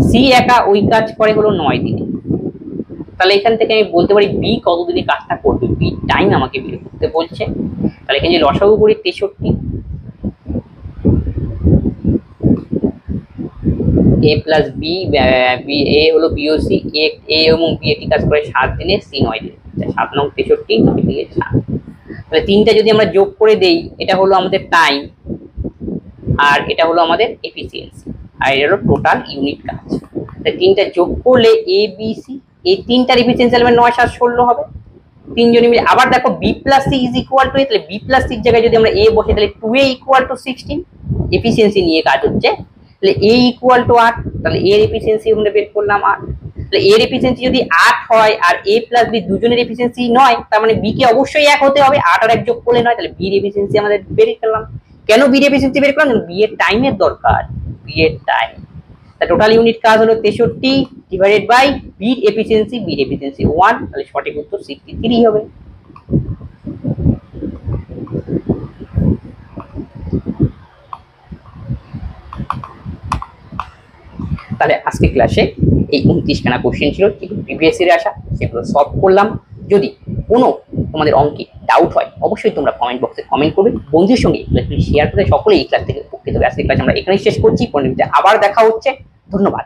Speaker 1: সি একা ওই কাজ করে হলো 9 দিনে। তাহলে এখান থেকে আমি বলতে পারি বি কতদিনে কাজটা করবে, বি টাইম আমাকে বের করতে বলছে। তাহলে এখানে যে লসাগু করি 63, এ প্লাস বি, এ হলো বি ও সি, এ এবং বি একটি কাজ করে 7 দিনে, সি 9 দিনে, 7 9 63, 9 দিয়ে 7। তাহলে তিনটা যদি আমরা যোগ করে দেই, এটা হলো আমাদের টাইম, আর এটা হলো আমাদের এফিসিয়েন্সি, আর এটা হলো টোটাল ইউনিট কাজ। তাহলে তিনটা যোগ করলে এ বি সি, এই তিনটার এফিসিয়েন্সি হবে 9 7 16 হবে, তিনজনে মিলে। আবার দেখো B plus C is equal to A, তাহলে বি প্লাস সির জায়গায় যদি আমরা এ বসে, তাহলে 2a ইকুয়াল টু 16, এফিসিয়েন্সি নিয়ে কাজ হচ্ছে। তাহলে এ ইকুয়াল টু 8, তাহলে এর এফিসিয়েন্সি আমরা বের করলাম 8। তাহলে এর এফিসিয়েন্সি যদি 8 হয় আর এ প্লাস বি দুজনের এফিসিয়েন্সি 9, তার মানে বি কে অবশ্যই 1 হতে হবে, 8 আর 1 যোগ করলে 9, তাহলে বি এর এফিসিয়েন্সি আমাদের বের করলাম। কেন বি এর এফিসিয়েন্সি বের করলাম? বি এর টাইমের দরকার, বি এর টাইম। তা টোটাল ইউনিট কাজ হলো 63 ডিভাইডেড বাই বি এর এফিসিয়েন্সি, বি এর এফিসিয়েন্সি 1, তাহলে সঠিক উত্তর 63 হবে। তাহলে আজকে ক্লাসে এই 29 খানা কোশ্চেন ছিল, যেগুলো প্রিভিয়াস ইয়ারে আসা, সেগুলো সলভ করলাম। যদি কোনো তোমাদের অঙ্কে ডাউট হয়, অবশ্যই তোমরা কমেন্ট বক্সে কমেন্ট করবে, বন্ধুদের সঙ্গে শেয়ার করে সকলে এই ক্লাস থেকে উপকৃত হবে। আজকে ক্লাস আমরা এখানেই শেষ করছি, পরবর্তীতে আবার দেখা হচ্ছে। ধন্যবাদ।